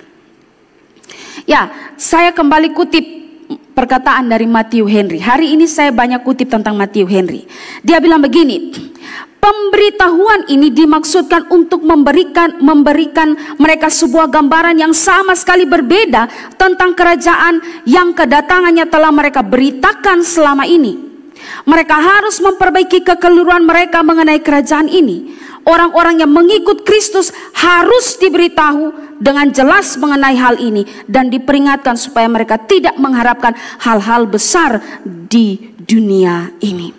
Ya, saya kembali kutip perkataan dari Matthew Henry. Hari ini saya banyak kutip tentang Matthew Henry. Dia bilang begini, pemberitahuan ini dimaksudkan untuk memberikan mereka sebuah gambaran yang sama sekali berbeda tentang kerajaan yang kedatangannya telah mereka beritakan selama ini. Mereka harus memperbaiki kekeliruan mereka mengenai kerajaan ini. Orang-orang yang mengikut Kristus harus diberitahu dengan jelas mengenai hal ini dan diperingatkan supaya mereka tidak mengharapkan hal-hal besar di dunia ini.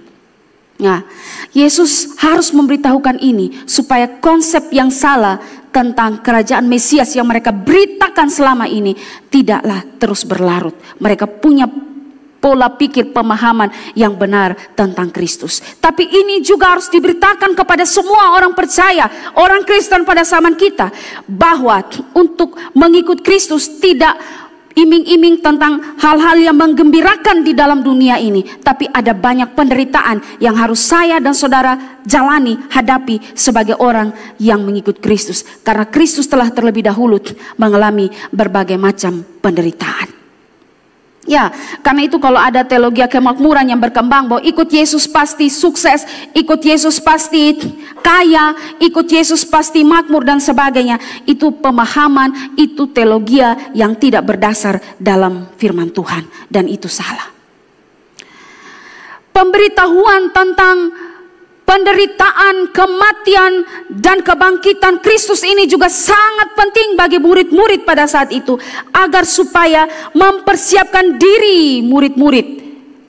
Nah, Yesus harus memberitahukan ini supaya konsep yang salah tentang kerajaan Mesias yang mereka beritakan selama ini tidaklah terus berlarut. Mereka punya pola pikir pemahaman yang benar tentang Kristus. Tapi ini juga harus diberitakan kepada semua orang percaya, orang Kristen pada zaman kita, bahwa untuk mengikut Kristus tidak iming-iming tentang hal-hal yang menggembirakan di dalam dunia ini, tapi ada banyak penderitaan yang harus saya dan saudara jalani, hadapi sebagai orang yang mengikut Kristus. Karena Kristus telah terlebih dahulu mengalami berbagai macam penderitaan. Ya, karena itu kalau ada teologi kemakmuran yang berkembang bahwa ikut Yesus pasti sukses, ikut Yesus pasti kaya, ikut Yesus pasti makmur dan sebagainya, itu pemahaman, itu teologi yang tidak berdasar dalam firman Tuhan, dan itu salah. Pemberitahuan tentang penderitaan, kematian, dan kebangkitan Kristus ini juga sangat penting bagi murid-murid pada saat itu, agar supaya mempersiapkan diri murid-murid.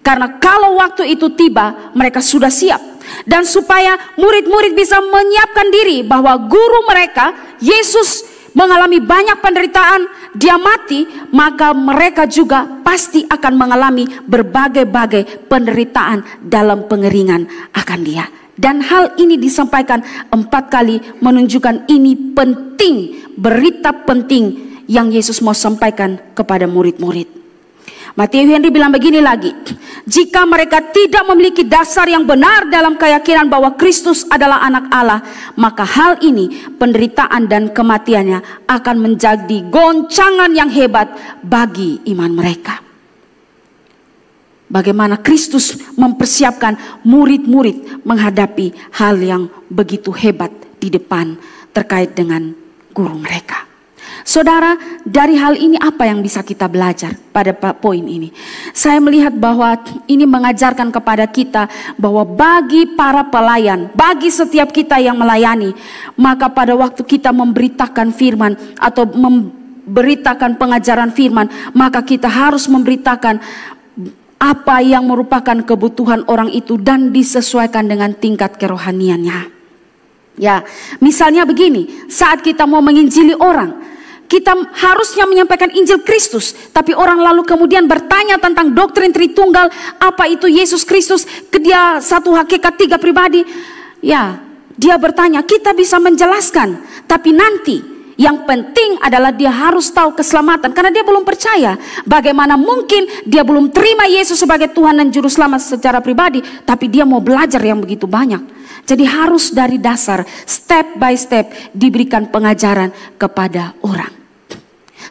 Karena kalau waktu itu tiba, mereka sudah siap. Dan supaya murid-murid bisa menyiapkan diri bahwa guru mereka, Yesus, mengalami banyak penderitaan, dia mati, maka mereka juga pasti akan mengalami berbagai-bagai penderitaan dalam pengeringan akan dia. Dan hal ini disampaikan 4 kali, menunjukkan ini penting, berita penting yang Yesus mau sampaikan kepada murid-murid. Matthew Henry bilang begini lagi, jika mereka tidak memiliki dasar yang benar dalam keyakinan bahwa Kristus adalah anak Allah, maka hal ini, penderitaan dan kematiannya akan menjadi goncangan yang hebat bagi iman mereka. Bagaimana Kristus mempersiapkan murid-murid menghadapi hal yang begitu hebat di depan terkait dengan guru mereka. Saudara, dari hal ini apa yang bisa kita belajar pada poin ini? Saya melihat bahwa ini mengajarkan kepada kita bahwa bagi para pelayan, bagi setiap kita yang melayani, maka pada waktu kita memberitakan firman atau memberitakan pengajaran firman, maka kita harus memberitakan apa yang merupakan kebutuhan orang itu dan disesuaikan dengan tingkat kerohaniannya. Ya, misalnya begini, saat kita mau menginjili orang, kita harusnya menyampaikan Injil Kristus, tapi orang lalu kemudian bertanya tentang doktrin Tritunggal, apa itu Yesus Kristus, dia satu hakikat 3 pribadi. Ya, dia bertanya, kita bisa menjelaskan, tapi nanti yang penting adalah dia harus tahu keselamatan, karena dia belum percaya. Bagaimana mungkin dia belum terima Yesus sebagai Tuhan dan Juru Selamat secara pribadi, tapi dia mau belajar yang begitu banyak. Jadi harus dari dasar, step by step diberikan pengajaran kepada orang.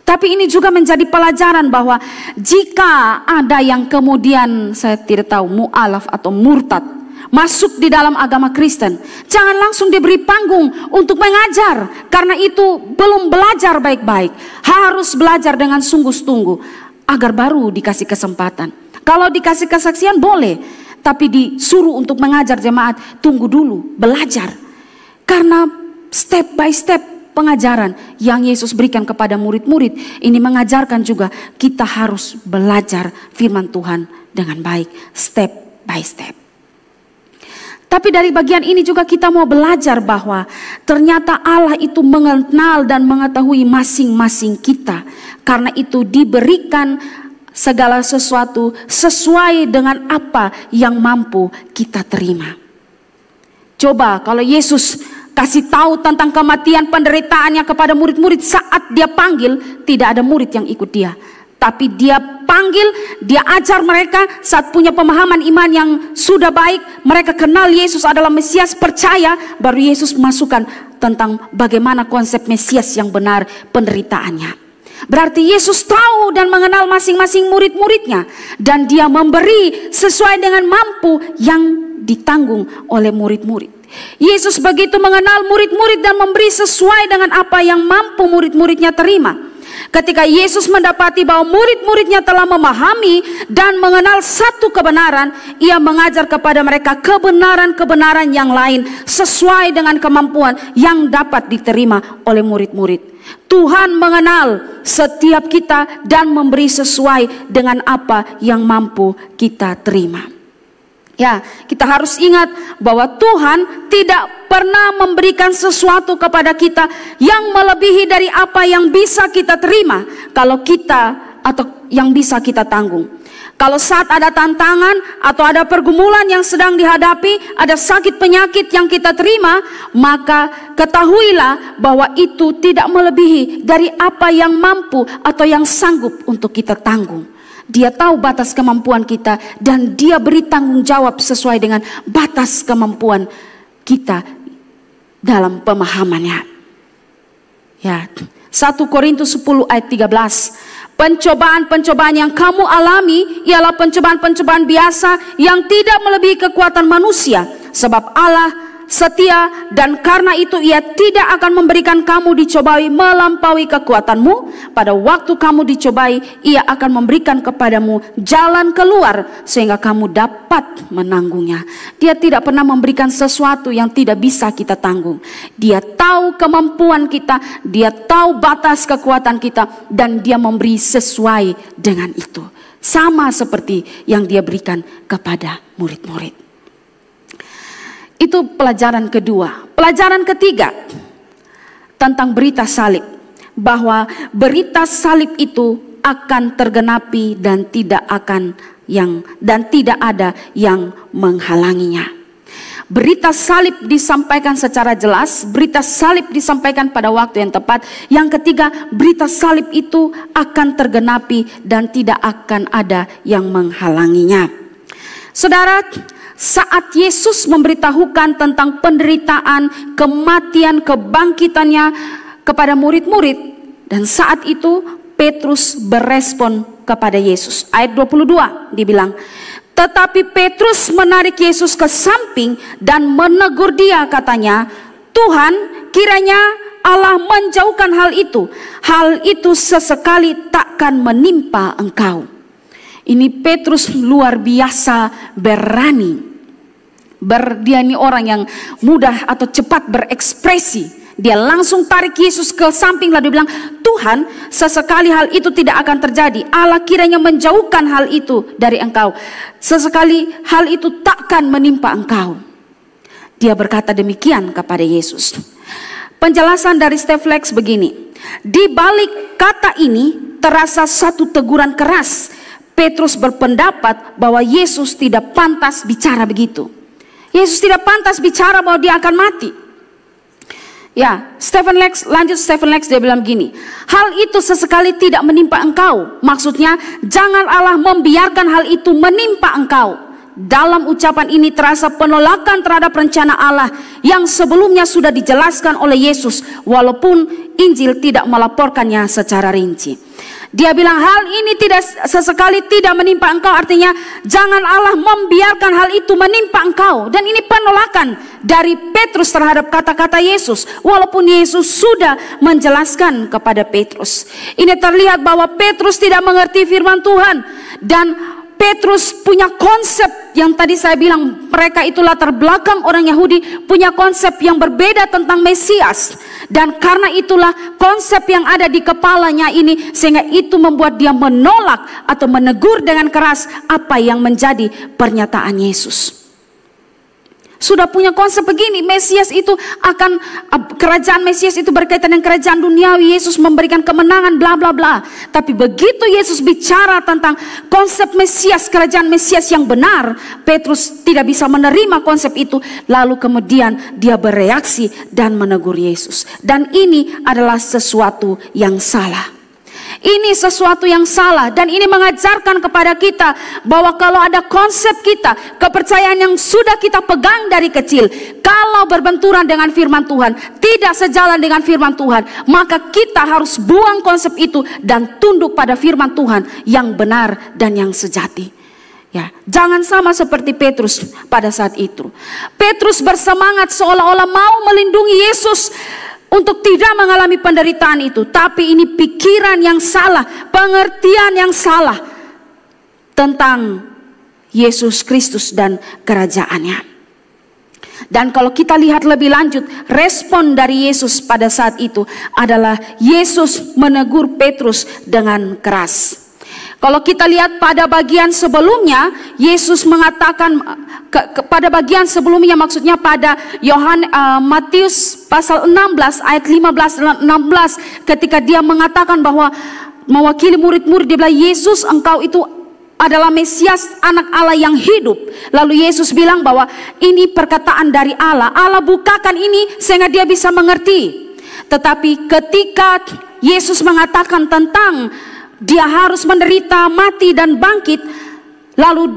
Tapi ini juga menjadi pelajaran bahwa jika ada yang kemudian, saya tidak tahu, mu'alaf atau murtad, masuk di dalam agama Kristen, jangan langsung diberi panggung untuk mengajar, karena itu belum belajar baik-baik. Harus belajar dengan sungguh-sungguh agar baru dikasih kesempatan. Kalau dikasih kesaksian boleh, tapi disuruh untuk mengajar jemaat, tunggu dulu, belajar. Karena step by step pengajaran yang Yesus berikan kepada murid-murid ini mengajarkan juga kita harus belajar firman Tuhan dengan baik, step by step. Tapi dari bagian ini juga kita mau belajar bahwa ternyata Allah itu mengenal dan mengetahui masing-masing kita. Karena itu diberikan segala sesuatu sesuai dengan apa yang mampu kita terima. Coba kalau Yesus kasih tahu tentang kematian penderitaannya kepada murid-murid saat dia panggil, tidak ada murid yang ikut dia. Tapi dia panggil, dia ajar mereka saat punya pemahaman iman yang sudah baik. Mereka kenal Yesus adalah Mesias, percaya, baru Yesus masukkan tentang bagaimana konsep Mesias yang benar penderitaannya. Berarti Yesus tahu dan mengenal masing-masing murid-muridnya. Dan dia memberi sesuai dengan mampu yang ditanggung oleh murid-murid. Yesus begitu mengenal murid-murid dan memberi sesuai dengan apa yang mampu murid-muridnya terima. Ketika Yesus mendapati bahwa murid-muridnya telah memahami dan mengenal satu kebenaran, ia mengajar kepada mereka kebenaran-kebenaran yang lain sesuai dengan kemampuan yang dapat diterima oleh murid-murid. Tuhan mengenal setiap kita dan memberi sesuai dengan apa yang mampu kita terima. Ya, kita harus ingat bahwa Tuhan tidak pernah memberikan sesuatu kepada kita yang melebihi dari apa yang bisa kita terima kalau kita atau yang bisa kita tanggung. Kalau saat ada tantangan atau ada pergumulan yang sedang dihadapi, ada sakit penyakit yang kita terima, maka ketahuilah bahwa itu tidak melebihi dari apa yang mampu atau yang sanggup untuk kita tanggung. Dia tahu batas kemampuan kita dan dia beri tanggung jawab sesuai dengan batas kemampuan kita dalam pemahamannya. Ya, 1 Korintus 10 ayat 13. Pencobaan-pencobaan yang kamu alami ialah pencobaan-pencobaan biasa yang tidak melebihi kekuatan manusia. Sebab Allah setia dan karena itu ia tidak akan memberikan kamu dicobai melampaui kekuatanmu. Pada waktu kamu dicobai, ia akan memberikan kepadamu jalan keluar sehingga kamu dapat menanggungnya. Dia tidak pernah memberikan sesuatu yang tidak bisa kita tanggung. Dia tahu kemampuan kita, dia tahu batas kekuatan kita, dan dia memberi sesuai dengan itu. Sama seperti yang dia berikan kepada murid-murid. Itu pelajaran kedua. Pelajaran ketiga tentang berita salib, bahwa berita salib itu akan tergenapi dan tidak ada yang menghalanginya. Berita salib disampaikan secara jelas, berita salib disampaikan pada waktu yang tepat. Yang ketiga, berita salib itu akan tergenapi dan tidak akan ada yang menghalanginya. Saudara, saat Yesus memberitahukan tentang penderitaan, kematian, kebangkitannya kepada murid-murid, dan saat itu Petrus berespon kepada Yesus. Ayat 22 dibilang, tetapi Petrus menarik Yesus ke samping dan menegur dia, katanya, Tuhan, kiranya Allah menjauhkan hal itu. Hal itu sesekali takkan menimpa engkau. Ini Petrus luar biasa berani. Dia ini orang yang mudah atau cepat berekspresi. Dia langsung tarik Yesus ke samping lalu bilang, Tuhan, sesekali hal itu tidak akan terjadi. Allah kiranya menjauhkan hal itu dari engkau. Sesekali hal itu takkan menimpa engkau. Dia berkata demikian kepada Yesus. Penjelasan dari Stef Lex begini. Di balik kata ini terasa satu teguran keras. Petrus berpendapat bahwa Yesus tidak pantas bicara begitu. Yesus tidak pantas bicara bahwa dia akan mati. Ya, Stephen Lex dia bilang begini, hal itu sesekali tidak menimpa engkau. Maksudnya, jangan Allah membiarkan hal itu menimpa engkau. Dalam ucapan ini terasa penolakan terhadap rencana Allah yang sebelumnya sudah dijelaskan oleh Yesus, walaupun Injil tidak melaporkannya secara rinci. Dia bilang hal ini tidak sesekali tidak menimpa engkau, artinya jangan Allah membiarkan hal itu menimpa engkau. Dan ini penolakan dari Petrus terhadap kata-kata Yesus, walaupun Yesus sudah menjelaskan kepada Petrus. Ini terlihat bahwa Petrus tidak mengerti firman Tuhan dan Petrus punya konsep yang tadi saya bilang, mereka itu latar belakang orang Yahudi, punya konsep yang berbeda tentang Mesias. Dan karena itulah konsep yang ada di kepalanya ini, sehingga itu membuat dia menolak atau menegur dengan keras apa yang menjadi pernyataan Yesus. Sudah punya konsep begini, Mesias itu akan, kerajaan Mesias itu berkaitan dengan kerajaan duniawi, Yesus memberikan kemenangan bla bla bla. Tapi begitu Yesus bicara tentang konsep Mesias, kerajaan Mesias yang benar, Petrus tidak bisa menerima konsep itu. Lalu kemudian dia bereaksi dan menegur Yesus. Dan ini adalah sesuatu yang salah. Ini sesuatu yang salah, dan ini mengajarkan kepada kita bahwa kalau ada konsep kita, kepercayaan yang sudah kita pegang dari kecil, kalau berbenturan dengan firman Tuhan, tidak sejalan dengan firman Tuhan, maka kita harus buang konsep itu dan tunduk pada firman Tuhan yang benar dan yang sejati. Ya, jangan sama seperti Petrus pada saat itu. Petrus bersemangat seolah-olah mau melindungi Yesus untuk tidak mengalami penderitaan itu. Tapi ini pikiran yang salah, pengertian yang salah tentang Yesus Kristus dan kerajaannya. Dan kalau kita lihat lebih lanjut, respon dari Yesus pada saat itu adalah Yesus menegur Petrus dengan keras. Kalau kita lihat pada bagian sebelumnya, Yesus mengatakan pada bagian sebelumnya, maksudnya pada Matius pasal 16 ayat 15 dan 16, ketika dia mengatakan bahwa mewakili murid-murid, dia bilang, Yesus, engkau itu adalah Mesias, anak Allah yang hidup. Lalu Yesus bilang bahwa ini perkataan dari Allah. Allah bukakan ini sehingga dia bisa mengerti. Tetapi ketika Yesus mengatakan tentang dia harus menderita, mati dan bangkit, lalu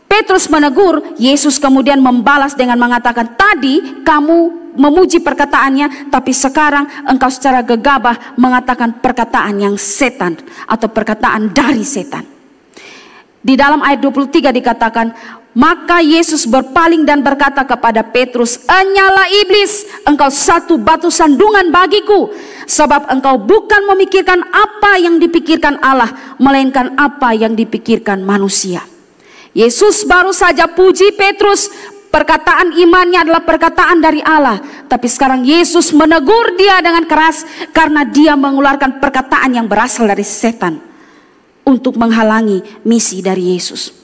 Petrus menegur, Yesus kemudian membalas dengan mengatakan, tadi kamu memuji perkataannya, tapi sekarang engkau secara gegabah mengatakan perkataan yang setan atau perkataan dari setan. Di dalam ayat 23 dikatakan, maka Yesus berpaling dan berkata kepada Petrus, "Enyala iblis, engkau satu batu sandungan bagiku, sebab engkau bukan memikirkan apa yang dipikirkan Allah, melainkan apa yang dipikirkan manusia." Yesus baru saja puji Petrus, perkataan imannya adalah perkataan dari Allah. Tapi sekarang Yesus menegur dia dengan keras karena dia mengeluarkan perkataan yang berasal dari setan untuk menghalangi misi dari Yesus.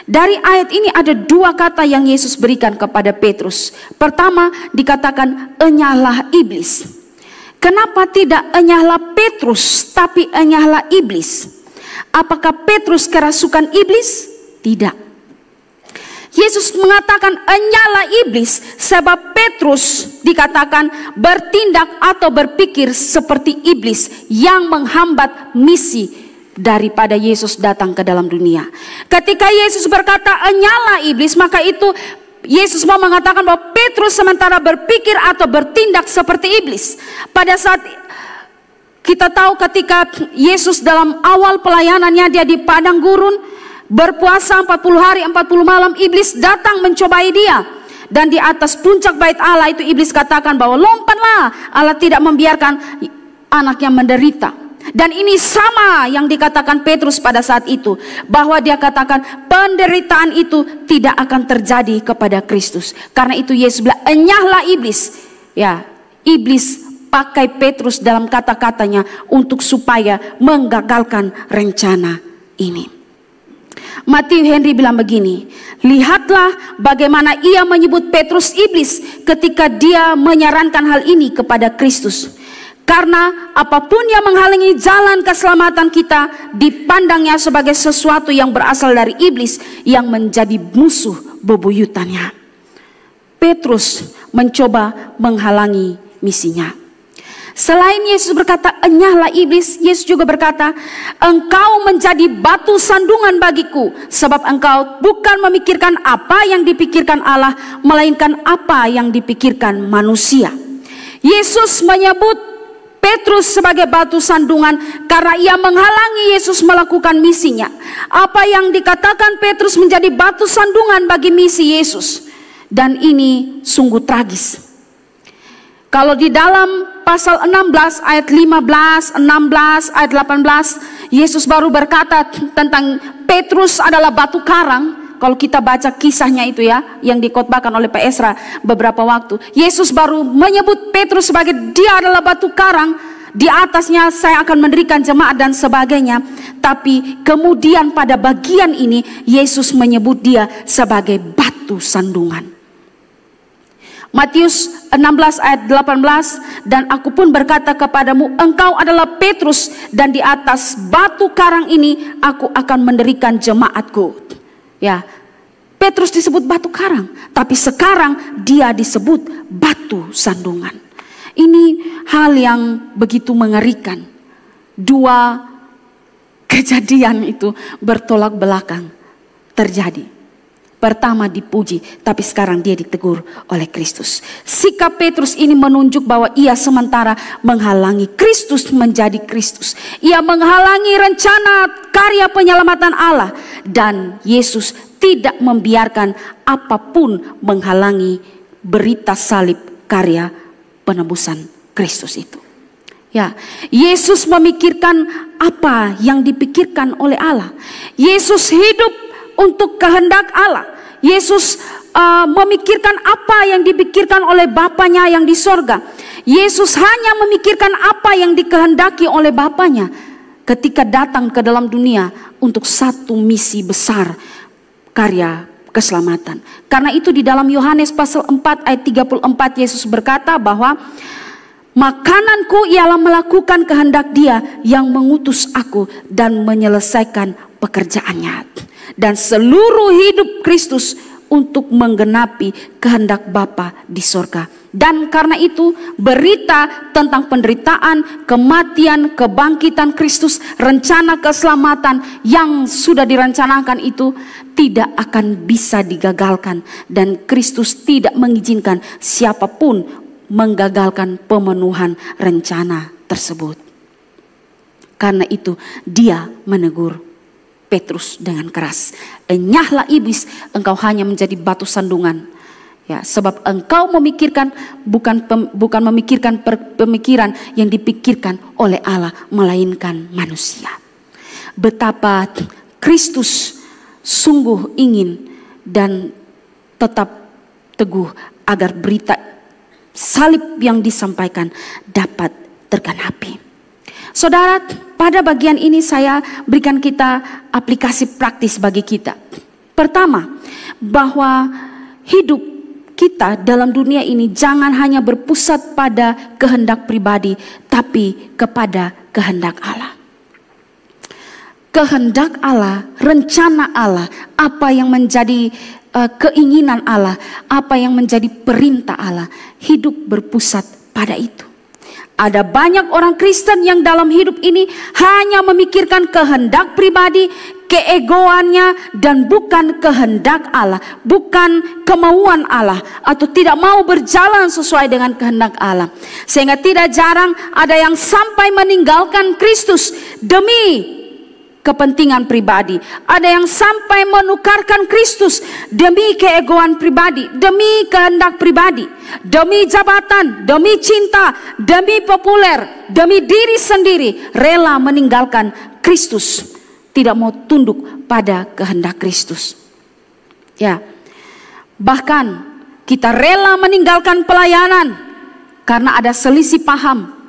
Dari ayat ini ada dua kata yang Yesus berikan kepada Petrus. Pertama dikatakan, enyahlah iblis. Kenapa tidak enyahlah Petrus tapi enyahlah iblis? Apakah Petrus kerasukan iblis? Tidak. Yesus mengatakan enyahlah iblis sebab Petrus dikatakan bertindak atau berpikir seperti iblis yang menghambat misi daripada Yesus datang ke dalam dunia. Ketika Yesus berkata enyahlah iblis, maka itu Yesus mau mengatakan bahwa Petrus sementara berpikir atau bertindak seperti iblis. Pada saat kita tahu ketika Yesus dalam awal pelayanannya, dia di padang gurun berpuasa 40 hari 40 malam, iblis datang mencobai dia. Dan di atas puncak bait Allah itu iblis katakan bahwa lompatlah, Allah tidak membiarkan anaknya menderita. Dan ini sama yang dikatakan Petrus pada saat itu, bahwa dia katakan penderitaan itu tidak akan terjadi kepada Kristus. Karena itu Yesus bilang enyahlah iblis. Ya, iblis pakai Petrus dalam kata-katanya untuk supaya menggagalkan rencana ini. Matthew Henry bilang begini, lihatlah bagaimana ia menyebut Petrus iblis ketika dia menyarankan hal ini kepada Kristus. Karena apapun yang menghalangi jalan keselamatan kita, dipandangnya sebagai sesuatu yang berasal dari iblis yang menjadi musuh bebuyutannya. Petrus mencoba menghalangi misinya. Selain Yesus berkata enyahlah iblis, Yesus juga berkata, engkau menjadi batu sandungan bagiku, sebab engkau bukan memikirkan apa yang dipikirkan Allah, melainkan apa yang dipikirkan manusia. Yesus menyebut Petrus sebagai batu sandungan karena ia menghalangi Yesus melakukan misinya. Apa yang dikatakan Petrus menjadi batu sandungan bagi misi Yesus. Dan ini sungguh tragis. Kalau di dalam pasal 16 ayat 15, 16 ayat 18, Yesus baru berkata tentang Petrus adalah batu karang. Kalau kita baca kisahnya itu ya, yang dikhotbahkan oleh Pak Esra beberapa waktu, Yesus baru menyebut Petrus sebagai dia adalah batu karang, di atasnya saya akan mendirikan jemaat dan sebagainya. Tapi kemudian pada bagian ini Yesus menyebut dia sebagai batu sandungan. Matius 16 ayat 18, dan aku pun berkata kepadamu, engkau adalah Petrus, dan di atas batu karang ini aku akan mendirikan jemaatku. Ya, Petrus disebut batu karang, tapi sekarang dia disebut batu sandungan. Ini hal yang begitu mengerikan. Dua kejadian itu bertolak belakang terjadi. Pertama dipuji, tapi sekarang dia ditegur oleh Kristus. Sikap Petrus ini menunjuk bahwa ia sementara menghalangi Kristus menjadi Kristus. Ia menghalangi rencana karya penyelamatan Allah. Dan Yesus tidak membiarkan apapun menghalangi berita salib karya penebusan Kristus itu. Ya, Yesus memikirkan apa yang dipikirkan oleh Allah. Yesus hidup untuk kehendak Allah. Yesus memikirkan apa yang dipikirkan oleh Bapanya yang di sorga. Yesus hanya memikirkan apa yang dikehendaki oleh Bapanya ketika datang ke dalam dunia untuk satu misi besar, karya keselamatan. Karena itu di dalam Yohanes pasal 4 ayat 34 Yesus berkata bahwa makananku ialah melakukan kehendak Dia yang mengutus aku dan menyelesaikan pekerjaannya. Dan seluruh hidup Kristus untuk menggenapi kehendak Bapa di sorga. Dan karena itu berita tentang penderitaan, kematian, kebangkitan Kristus, rencana keselamatan yang sudah direncanakan itu tidak akan bisa digagalkan. Dan Kristus tidak mengizinkan siapapun menggagalkan pemenuhan rencana tersebut. Karena itu dia menegur Petrus dengan keras. Enyahlah iblis, engkau hanya menjadi batu sandungan. Ya, sebab engkau memikirkan bukan memikirkan pemikiran yang dipikirkan oleh Allah, melainkan manusia. Betapa Kristus sungguh ingin dan tetap teguh agar berita salib yang disampaikan dapat tergenapi. Saudara, pada bagian ini saya berikan kita aplikasi praktis bagi kita. Pertama, bahwa hidup kita dalam dunia ini jangan hanya berpusat pada kehendak pribadi, tapi kepada kehendak Allah. Kehendak Allah, rencana Allah, apa yang menjadi keinginan Allah, apa yang menjadi perintah Allah, hidup berpusat pada itu. Ada banyak orang Kristen yang dalam hidup ini hanya memikirkan kehendak pribadi, keegoannya, dan bukan kehendak Allah, bukan kemauan Allah, atau tidak mau berjalan sesuai dengan kehendak Allah. Sehingga tidak jarang ada yang sampai meninggalkan Kristus demi kepentingan pribadi. Ada yang sampai menukarkan Kristus demi keegoan pribadi, demi kehendak pribadi, demi jabatan, demi cinta, demi populer, demi diri sendiri, rela meninggalkan Kristus, tidak mau tunduk pada kehendak Kristus. Ya, bahkan kita rela meninggalkan pelayanan karena ada selisih paham,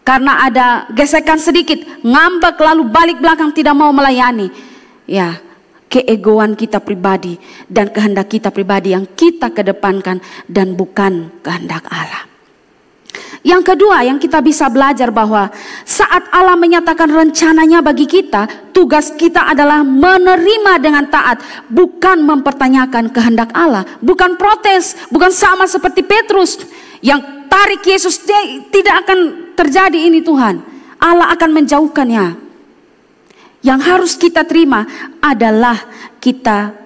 karena ada gesekan sedikit, ngambek lalu balik belakang tidak mau melayani. Ya, keegoan kita pribadi dan kehendak kita pribadi yang kita kedepankan dan bukan kehendak Allah. Yang kedua yang kita bisa belajar bahwa saat Allah menyatakan rencananya bagi kita, tugas kita adalah menerima dengan taat, bukan mempertanyakan kehendak Allah, bukan protes, bukan sama seperti Petrus yang tarik Yesus, tidak akan terjadi ini Tuhan. Allah akan menjauhkannya. Yang harus kita terima adalah kita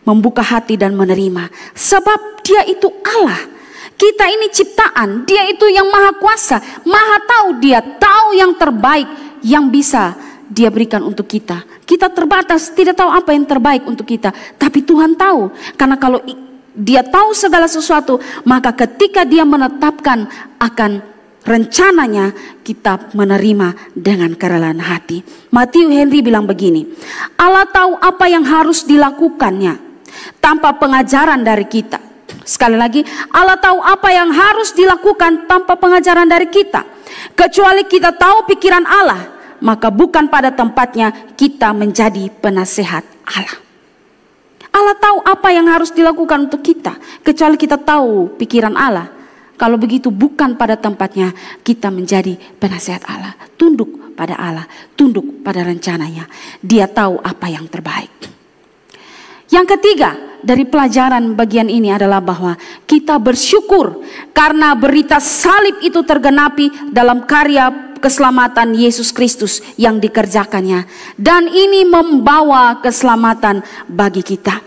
membuka hati dan menerima. Sebab Dia itu Allah. Kita ini ciptaan. Dia itu yang maha kuasa, maha tahu. Dia tahu yang terbaik yang bisa Dia berikan untuk kita. Kita terbatas, tidak tahu apa yang terbaik untuk kita. Tapi Tuhan tahu. Karena kalau Dia tahu segala sesuatu, maka ketika Dia menetapkan akan rencananya kita menerima dengan kerelaan hati. Matthew Henry bilang begini, Allah tahu apa yang harus dilakukannya tanpa pengajaran dari kita. Sekali lagi, Allah tahu apa yang harus dilakukan tanpa pengajaran dari kita. Kecuali kita tahu pikiran Allah, maka bukan pada tempatnya kita menjadi penasehat Allah. Allah tahu apa yang harus dilakukan untuk kita, kecuali kita tahu pikiran Allah. Kalau begitu bukan pada tempatnya kita menjadi penasehat Allah. Tunduk pada Allah, tunduk pada rencananya. Dia tahu apa yang terbaik. Yang ketiga dari pelajaran bagian ini adalah bahwa kita bersyukur karena berita salib itu tergenapi dalam karya keselamatan Yesus Kristus yang dikerjakannya. Dan ini membawa keselamatan bagi kita.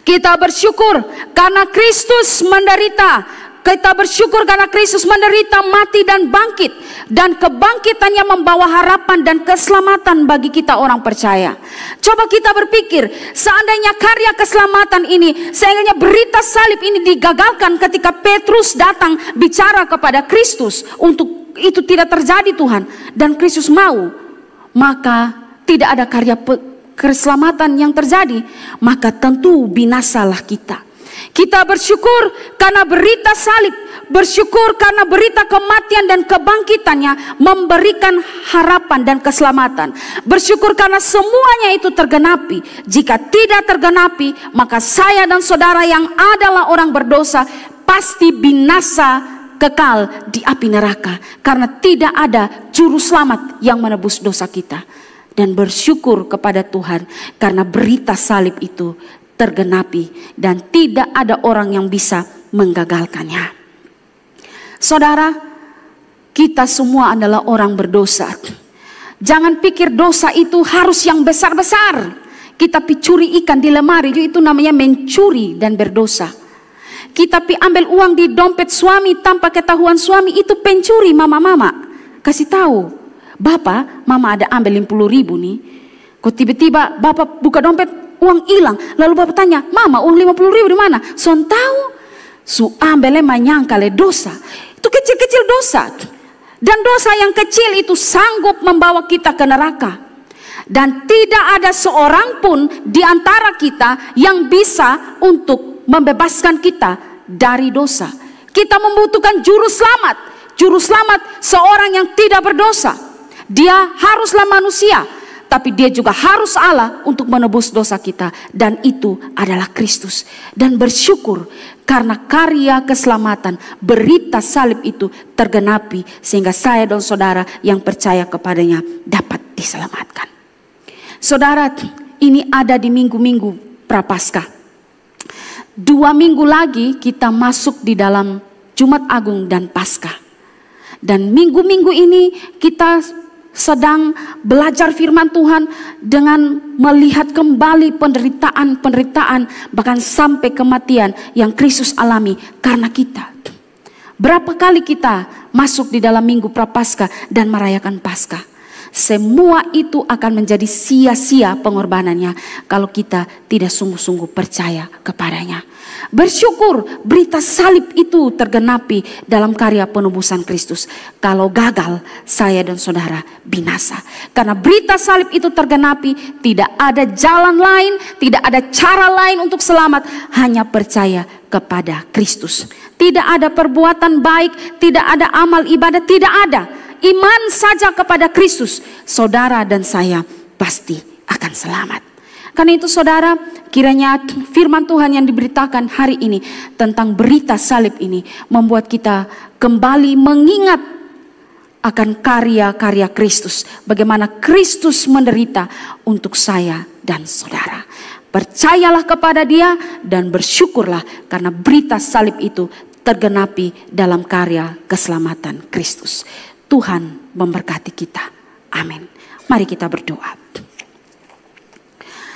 Kita bersyukur karena Kristus menderita. Kita bersyukur karena Kristus menderita, mati dan bangkit. Dan kebangkitannya membawa harapan dan keselamatan bagi kita orang percaya. Coba kita berpikir, seandainya karya keselamatan ini, seandainya berita salib ini digagalkan ketika Petrus datang bicara kepada Kristus. Untuk itu tidak terjadi Tuhan. Dan Kristus mau, maka tidak ada karya keselamatan yang terjadi. Maka tentu binasalah kita. Kita bersyukur karena berita salib, bersyukur karena berita kematian dan kebangkitannya memberikan harapan dan keselamatan. Bersyukur karena semuanya itu tergenapi. Jika tidak tergenapi, maka saya dan saudara yang adalah orang berdosa pasti binasa kekal di api neraka. Karena tidak ada juru selamat yang menebus dosa kita. Dan bersyukur kepada Tuhan karena berita salib itu tergenapi dan tidak ada orang yang bisa menggagalkannya. Saudara, kita semua adalah orang berdosa. Jangan pikir dosa itu harus yang besar-besar. Kita curi ikan di lemari, itu namanya mencuri dan berdosa. Kita ambil uang di dompet suami tanpa ketahuan suami, itu pencuri. Mama-mama kasih tahu, Bapak, Mama ada ambil 50.000 nih. Kok tiba-tiba Bapak buka dompet, uang hilang. Lalu Bapak tanya, Mama uang 50.000 di mana? Son tahu, su ambil menyangka le dosa. Itu kecil-kecil dosa. Dan dosa yang kecil itu sanggup membawa kita ke neraka. Dan tidak ada seorang pun di antara kita yang bisa untuk membebaskan kita dari dosa. Kita membutuhkan juru selamat. Juru selamat seorang yang tidak berdosa. Dia haruslah manusia, tapi dia juga harus Allah untuk menebus dosa kita. Dan itu adalah Kristus. Dan bersyukur karena karya keselamatan, berita salib itu tergenapi. Sehingga saya dan saudara yang percaya kepadanya dapat diselamatkan. Saudara, ini ada di minggu-minggu Prapaskah. 2 minggu lagi kita masuk di dalam Jumat Agung dan Paskah. Dan minggu-minggu ini kita sedang belajar firman Tuhan dengan melihat kembali penderitaan, bahkan sampai kematian yang Kristus alami karena kita. Berapa kali kita masuk di dalam minggu Prapaskah dan merayakan Paskah? Semua itu akan menjadi sia-sia pengorbanannya kalau kita tidak sungguh-sungguh percaya kepadanya. Bersyukur berita salib itu tergenapi dalam karya penebusan Kristus. Kalau gagal, saya dan saudara binasa. Karena berita salib itu tergenapi, tidak ada jalan lain, tidak ada cara lain untuk selamat, hanya percaya kepada Kristus. Tidak ada perbuatan baik, tidak ada amal ibadah, tidak ada. Iman saja kepada Kristus, saudara dan saya pasti akan selamat. Karena itu saudara, kiranya firman Tuhan yang diberitakan hari ini tentang berita salib ini membuat kita kembali mengingat akan karya-karya Kristus. Bagaimana Kristus menderita untuk saya dan saudara. Percayalah kepada Dia dan bersyukurlah karena berita salib itu tergenapi dalam karya keselamatan Kristus. Tuhan memberkati kita. Amin. Mari kita berdoa.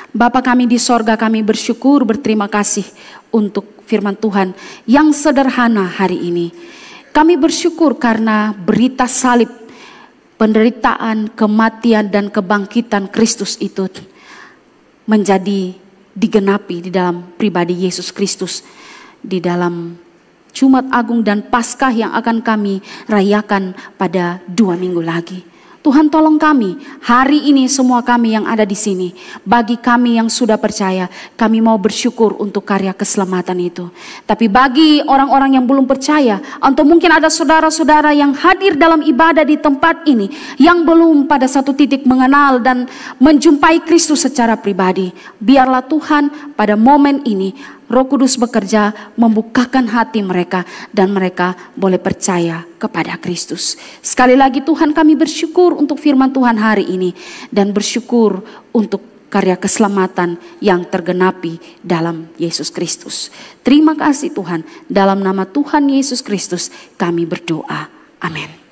Bapa kami di sorga, kami bersyukur, berterima kasih untuk firman Tuhan yang sederhana hari ini. Kami bersyukur karena berita salib, penderitaan, kematian dan kebangkitan Kristus itu menjadi digenapi di dalam pribadi Yesus Kristus di dalam Jumat Agung dan Paskah yang akan kami rayakan pada 2 minggu lagi. Tuhan tolong kami, hari ini semua kami yang ada di sini, bagi kami yang sudah percaya, kami mau bersyukur untuk karya keselamatan itu. Tapi bagi orang-orang yang belum percaya, atau mungkin ada saudara-saudara yang hadir dalam ibadah di tempat ini, yang belum pada satu titik mengenal dan menjumpai Kristus secara pribadi, biarlah Tuhan pada momen ini Roh Kudus bekerja membukakan hati mereka dan mereka boleh percaya kepada Kristus. Sekali lagi Tuhan, kami bersyukur untuk firman Tuhan hari ini dan bersyukur untuk karya keselamatan yang tergenapi dalam Yesus Kristus. Terima kasih Tuhan, dalam nama Tuhan Yesus Kristus kami berdoa. Amin.